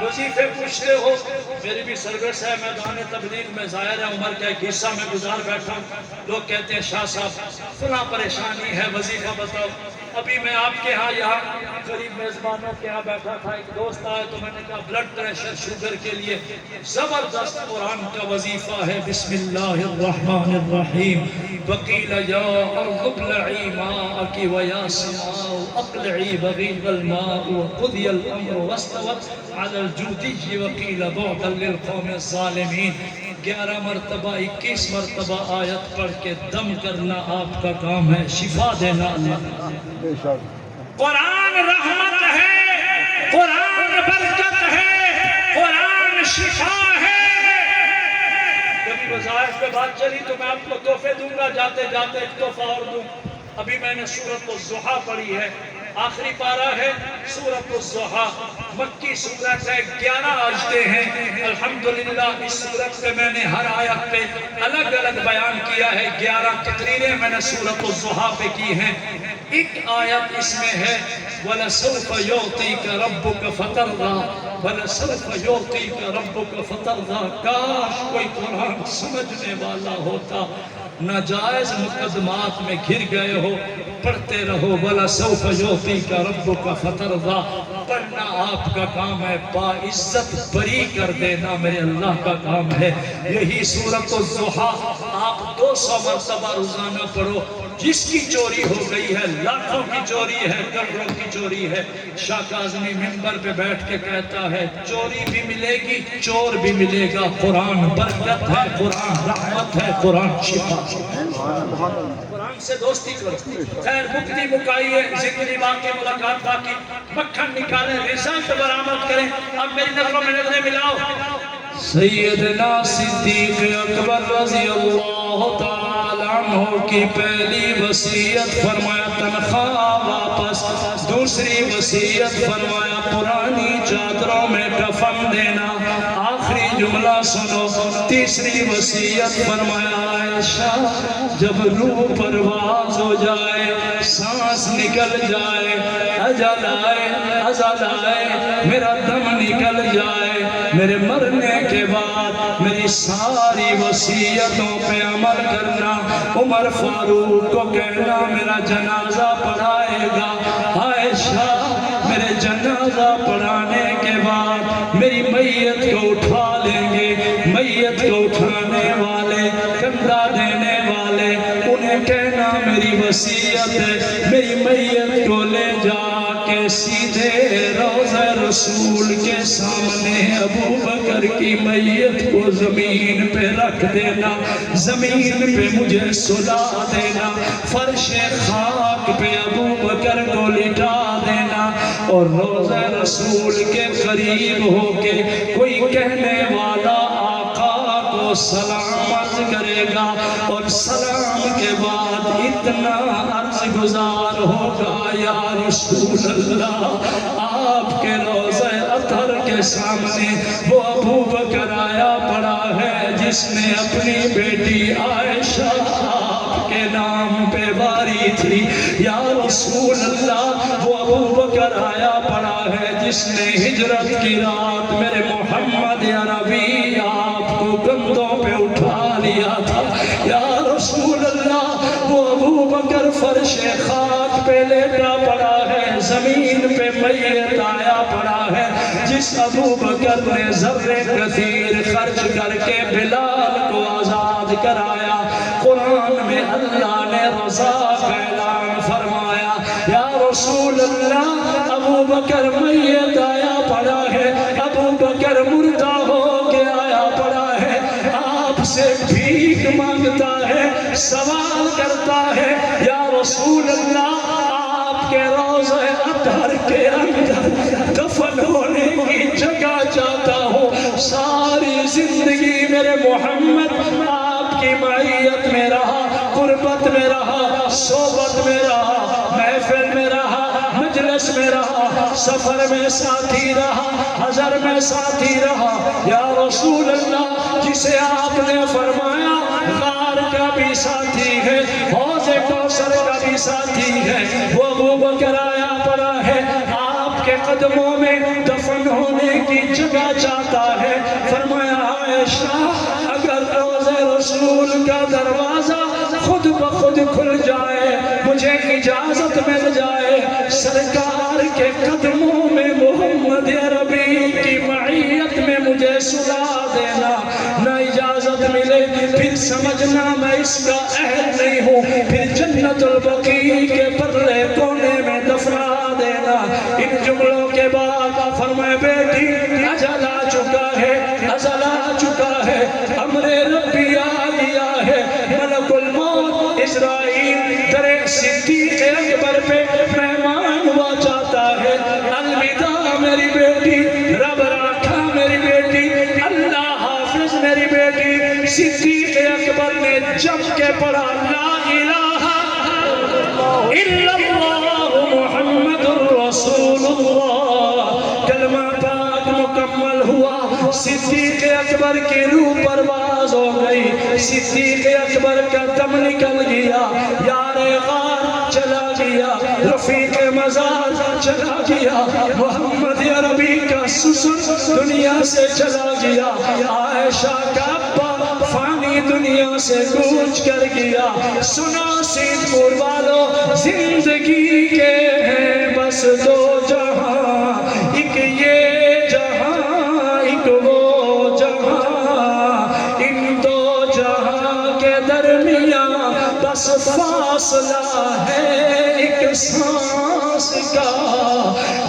وظیفے پوچھتے ہو، میری بھی سروس ہے میدان تبلیغ میں، ظاہر ہے عمر کا ایک حصہ میں گزار بیٹھا ہوں۔ لوگ کہتے ہیں شاہ صاحب فلاں پریشانی ہے، وظیفہ بتاؤ۔ ابھی میں آپ کے ہاں یہاں قریب میزبانوں کے ہاں بیٹھا تھا، ایک دوست آئے تو میں نے کہا بلڈ پریشر شوگر کے لیے زبردست قرآن کا وظیفہ ہے، بسم اللہ الرحمن الرحیم، وقیل یا ارض ابلعی ماءک ویا سماء اقلعی بغیض الماء وقضی الامر واستوت علی الجودی وقیل بعدا للقوم الظالمین۔ 11 مرتبہ 21 مرتبہ آیت پڑھ کے دم کرنا آپ کا کام ہے، شفا دینا اللہ۔ قرآن رحمت ہے، قرآن برکت ہے، قرآن شفا ہے۔ کبھی وظائف پہ بات چلی تو میں آپ کو تحفے دوں گا، جاتے جاتے ایک تحفہ اور دوں۔ ابھی میں نے سورۃ الضحیٰ پڑھی ہے، آخری پارہ ہے سورۃ الضحیٰ، مکی سورت ہے، 11 آیتیں ہیں۔ الحمدللہ اس سورت پہ میں نے ہر آیت پہ الگ الگ بیان کیا ہے، 11 تقریریں میں نے سورۃ الضحیٰ پہ کی ہیں۔ ایک آیت اس میں ہے وَلَسَوْفَ يُعْطِيكَ رَبُّكَ فَتَرْضَىٰ وَلَسَوْفَ يُعْطِيكَ رَبُّكَ فَتَرْضَىٰ۔ کاش کوئی قرآن سمجھنے والا ہوتا، ناجائز مقدمات میں گر گئے ہو، پڑھتے رہو وَلَسَوْفَ يُعْطِيكَ رَبُّكَ فَتَرْضَىٰ۔ پڑھنا آپ کا کام ہے، باعزت بری کر دینا میرے اللہ کا کام ہے۔ یہی سورۃ الضحیٰ آپ 200 مرتبہ روزانہ پڑھو۔ جس کی چوری ہو گئی ہے، لاکھوں کی چوری ہے، کروڑوں کی چوری ہے، شاہ کاظمی منبر پہ بیٹھ کے کہتا ہے چوری بھی ملے گی، چور بھی ملے گا، قرآن برکت ہے، قرآن رحمت ہے، قرآن شفا ہے۔ قرآن سے دوستی کرو۔ خیر مکتی مکائیے، زندگی باقی، ملاقات باقی، مکھن نکالیں، رزلٹ برآمد کریں۔ اب میری نظروں میں نظریں ملاؤ۔ سیدنا صدیق اکبر رضی اللہ تعالی عنہ کی پہلی وصیت فرمایا تنخواہ واپس، دوسری وصیت فرمایا پرانی چادروں میں کفن دینا، آخری جملہ سنو، تیسری وصیت فرمایا عائشہ جب روح پرواز ہو جائے، سانس نکل جائے، اجل آئے، میرا دم نکل جائے، میرے مرنے کے بعد میری ساری وصیتوں پہ عمل کرنا، عمر فاروق کو کہنا میرا جنازہ پڑھائے گا۔ عائشہ میرے جنازہ پڑھانے کے بعد میری میت کو اٹھا لیں گے، میت کو اٹھانے والے، کندھا دینے والے، انہیں کہنا میری وصیت ہے، میری میت کو لے جا کے سیدھے روضہ رسول کے سامنے ابو بکر کی میت کو زمین پہ رکھ دینا، زمین پہ مجھے سلا دینا، فرش خاک پہ ابو بکر کو لٹا دینا، اور روضہ رسول کے قریب ہو کے کوئی کہنے والا آقا کو سلامت کرے گا، اور سلام کے بعد اتنا عرض گزار ہوگا یا رسول اللہ، آپ کے روضہ اطہر کے سامنے وہ ابو بکر آیا پڑا ہے جس نے اپنی بیٹی عائشہ آپ کے نام پہ واری تھی، یا رسول اللہ وہ ابو بکر آیا پڑا ہے جس نے ہجرت کی رات میرے محمد عربی آپ کو کندھوں پہ اٹھا لیا تھا، یا رسول اللہ وہ ابو بکر فرش خاک پہ لیٹا پڑا ہے، زمین پہ میت آیا پڑا ہے جس ابو بکر نے زر کثیر خرچ کر کے بلال کو آزاد کرایا۔ قرآن میں اللہ نے رضا کا اعلان فرمایا، یا رسول اللہ ابو بکر میت آیا پڑا ہے، ابو بکر مردہ ہو کے آیا پڑا ہے، آپ سے بھیک مانگتا ہے، سوال کرتا ہے، یا رسول اللہ آپ کے روضہ اطہر کے اندر دفن ہونے کی جگہ چاہتا ہوں، ساری زندگی میرے محمد آپ کی معیت میں رہا، قربت میں رہا، صحبت میں رہا، محفل میں رہا، مجلس میں رہا، سفر سفر میں ساتھی رہا، حضر میں ساتھی رہا۔ یا رسول اللہ، جسے آپ نے فرمایا غار کا بھی ساتھی ہے، حوض کوثر کا بھی ساتھی ہے، وہ ابو بکر آیا پڑا ہے، آپ کے قدموں میں دفن ہونے کی جگہ چاہتا ہے۔ فرمایا عائشہ، اگر روض رسول کا دروازہ خود بخود کھل جائے، مجھے اجازت مل جائے، سرکار کے قدموں میں محمد عربی کی معیت میں مجھے سلا دینا۔ نہ اجازت ملے پھر سمجھنا میں اس کا اہل نہیں ہوں، پھر جنت البقیع کے پرلے کونے میں دفنا دینا۔ ان جملوں کے بعد فرمائے بیٹی اجل آ چکا ہے، اجل آ چکا ہے، امر ربی آ گیا ہے، ملک الموت اسرائیل در صدیق اکبر پہ مہمان ہوا چاہتا ہے۔ الوداع میری بیٹی، رب رکھا میری بیٹی، اللہ حافظ میری بیٹی۔ صدیق اکبر نے جم کے پڑھا لا الہ الا اللہ محمد رسول اللہ، کلمہ پاک مکمل ہوا۔ صدیق اکبر کی روح پرواز ہو گئی، صدیق اکبر کا دم نکل گیا، یار غار چلا گیا، رفیق مزار چلا گیا، محمد عربی کا سسر دنیا سے چلا گیا، عائشہ کا ابا فانی دنیا سے کوچ کر گیا۔ سنا سید پور والوں، زندگی کے ہیں بس دو جہاں، ایک یہ جہاں ایک وہ جہاں، ان دو جہاں کے درمیان بس فاصلہ ہے ایک سانس کا،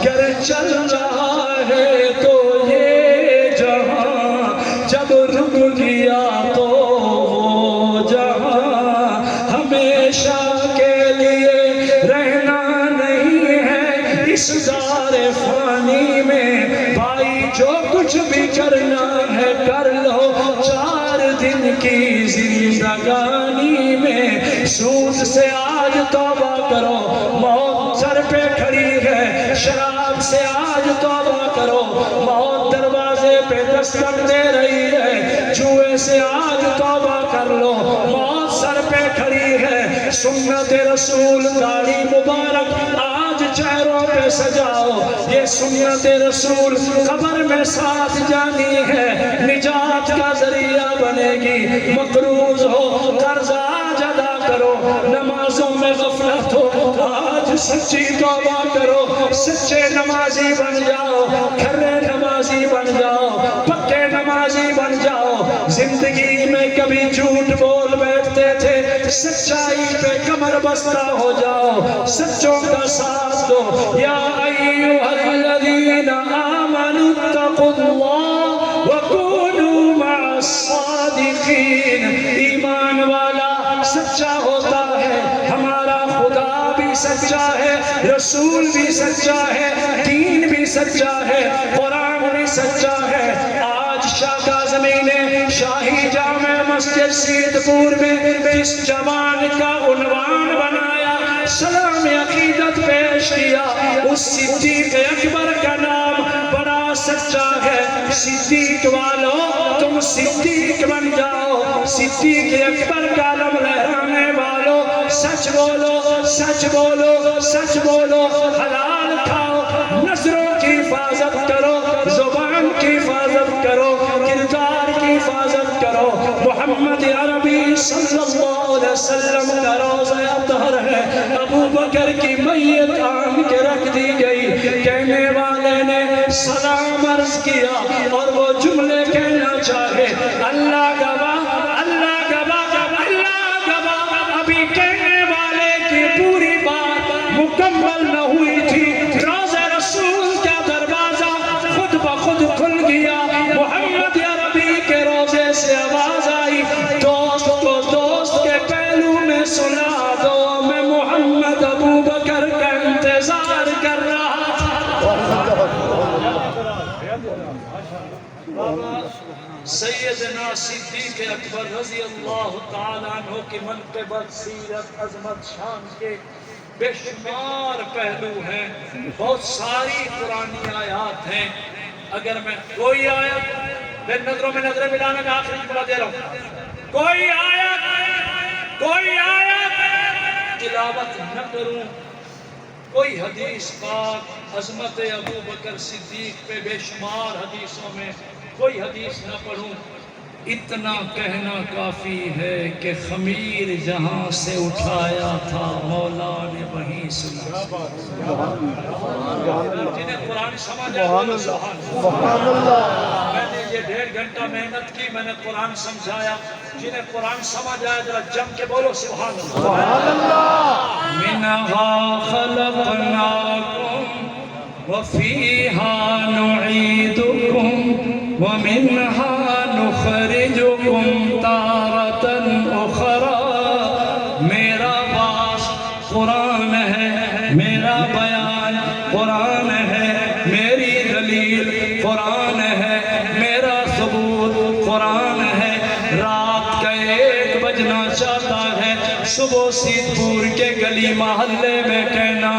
گر چل رہا ہے تو یہ جہاں، جب رک گیا تو وہ جہاں، ہمیشہ کے لیے رہنا نہیں ہے اس دار فانی میں، بھائی جو کچھ بھی کرنا ہے کر لو 4 دن کی زندگانی میں، سود سے آج توبہ کرو، موت سر پہ کھڑی ہے، شراب سے آج توبہ کرو، موت دروازے پہ دستک دے رہی ہے، جوئے سے آج توبہ کر لو، موت سر پہ کھڑی ہے، سنت رسول داڑھی مبارک آج چہروں پہ سجاؤ، یہ سنت رسول قبر میں ساتھ جانی ہے، نجات کا ذریعہ بنے گی، مقروض ہو قرض آج ادا کرو، نمازوں میں غفلت ہو آج سچی توبہ کرو، سچے نمازی بن جاؤ، کھرے نمازی بن جاؤ، پکے نمازی بن جاؤ۔ زندگی میں کبھی جھوٹ بول بیٹھتے تھے، سچائی پہ کمر بستہ ہو جاؤ، سچوں کا ساتھ دو۔ یا ایھا الذین آمنوا اتقوا اللہ وکونوا مع الصادقین، ایمان والا سچا ہوتا ہے، ہمارا خدا بھی سچا ہے، رسول بھی سچا ہے، دین بھی سچا ہے، قرآن بھی سچا ہے۔ آج شاہ کاظمی نے شاہی جامع مسجد سید پور میں اس جوان کا عنوان بنایا، سلام عقیدت پیش کیا، اس صدیق اکبر کا نام بڑا سچا ہے۔ صدیق والوں تم صدیق بن جاؤ، صدیق اکبر کا علم لہرانے والوں سچ بولو، سچ بولو، سچ بولو، حلال کھاؤ، نظروں کی حفاظت کرو، زبان کی حفاظت کرو، کردار کی حفاظت کرو۔ محمد عربی صلی اللہ علیہ وسلم کا روضہ اطہر ہے، ابو بکر کی میت آن کے رکھ دی گئی، کہنے والے نے سلام عرض کیا اور وہ جملے کہنا چاہے، اللہ گواہ، اللہ گواہ، اللہ گواہ، ابھی کہنے والے کی پوری بات مکمل نہ ہوئی تھی، روضہ رسول کا دروازہ خود بخود کھل گیا، محمد عربی کے روضے سے آواز آئی، دوست کو دوست کے پہلو میں سنا دو، میں محمد ابو بکر کا انتظار کر رہا تھا۔ سیدنا صدیق اکبر رضی اللہ تعالیٰ عنہ کی منقبت، سیرت، عظمت، شان کے بے شمار پہلو ہیں، بہت ساری قرآنی آیات ہیں. اگر میں کوئی آیت بے نظروں میں نظریں ملانے میں آخری جملہ دے رہا ہوں، کوئی آیت تلاوت نہ کروں، کوئی حدیث پاک عظمت ابو بکر صدیق پہ بے شمار حدیثوں میں کوئی حدیث نہ پڑھوں، اتنا کہنا کافی ہے کہ خمیر جہاں سے اٹھایا تھا مولا نے وہیں سنا. جنہیں قرآن سمجھا بولو سبحان اللہ. میں نے یہ 1.5 گھنٹہ محنت کی، میں نے قرآن سمجھایا. جنہیں قرآن سمجھ آیا ذرا جم کے بولو سبحان اللہ. منہا خلقناکم وفیہا نعیدکم ومنہا نخرجکم تارة اخرى. میرا باس قرآن ہے، میرا بیان قرآن ہے، میری دلیل قرآن ہے، میرا ثبوت قرآن ہے. رات کا 1 بجنا چاہتا ہے، صبح سیدپور کے گلی محلے میں کہنا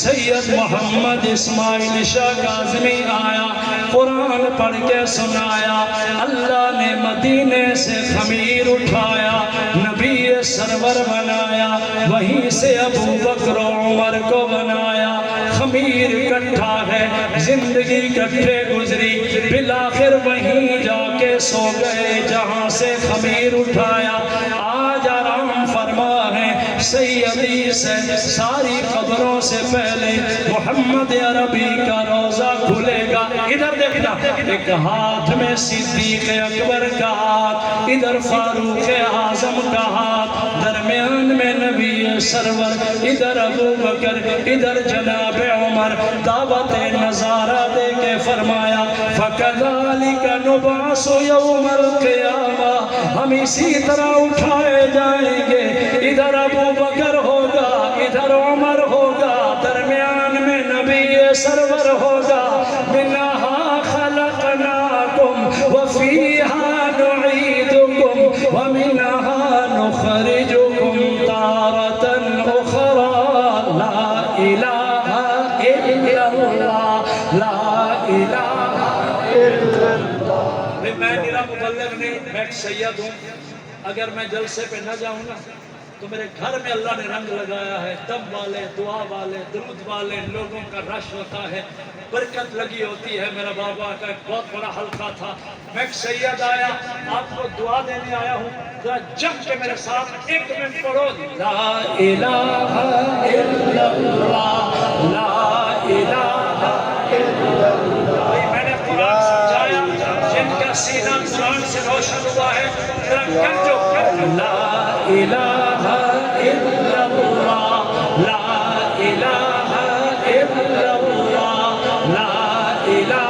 سید محمد اسماعیل شاہ کاظمی آیا، قرآن پڑھ کے سنایا. اللہ نے مدینے سے خمیر اٹھایا، نبی سرور بنایا، وہیں سے ابو بکر و عمر کو بنایا. خمیر کٹھا ہے، زندگی کٹھے گزری، بالآخر وہیں جا کے سو گئے جہاں سے خمیر اٹھایا. آج آرام فرما ہے سیدی سے ساری قبروں سے پہلے محمد عربی کا روزہ کھلے گا. ادھر دیکھنا، ایک ہاتھ میں صدیق اکبر کا ہاتھ، ادھر فاروق اعظم کا ہاتھ، درمیان میں نبی سرور، ادھر ابو بکر، ادھر جناب عمر. دعوت نظارہ دے کے فرمایا فَكَذَلِكَ نُبْعَثُ يَوْمَ الْقِيَامَةِ. ہم اسی طرح اٹھائے جائیں گے. ادھر ابو بکر ہوگا، ادھر عمر ہوگا، درمیان میں نبی سرور ہوگا. منہا خلقناکم وفیہا نعیدکم ومنہا نخرجکم تارة اخرى. لا الہ الا اللہ، لا الہ الا اللہ. میں میرا مبلغ نہیں، میں ایک سید ہوں. اگر میں جلسے پہ نہ جاؤں نا تو میرے گھر میں اللہ نے رنگ لگایا ہے. دم والے، دعا والے، درود والے لوگوں کا رش ہوتا ہے، برکت لگی ہوتی ہے. میرا بابا کا ایک بہت بڑا حلقہ تھا. میں ایک سید آیا، آپ کو دعا دینے آیا ہوں، ذرا جم کے میرے ساتھ 1 منٹ پڑھو. لا الہ الا اللہ، لا الہ الا اللہ. میں نے قرآن سمجھایا، جن کا سینہ قرآن سے روشن ہوا ہے ذرا گنجو. لا الہ الا اللہ، لا الہ الا اللہ، لا الہ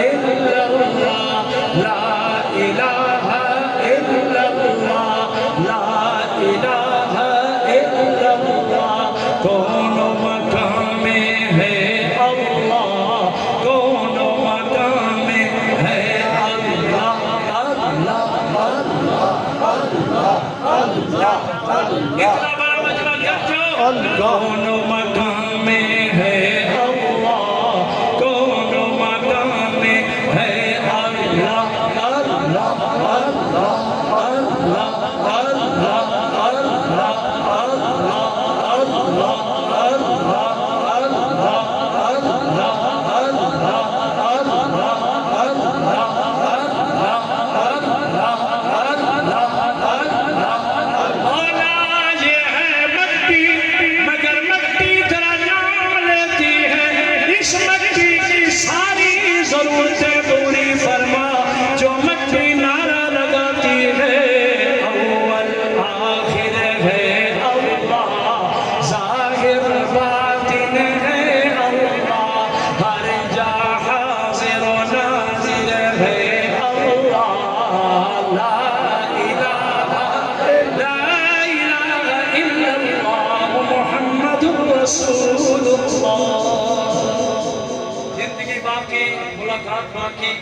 الا اللہ، لا الہ الا اللہ، لا الہ الا اللہ. کون مقام میں ہے اللہ، کون مقام میں ہے اللہ. اللہ اتنا بڑا مجمع گنجو. کون مقام میں ہے اللہ، کون مقام میں ہے اللہ. اللہ اللہ اللہ اللہ اللہ زندگی باقی، ملاقات باقی.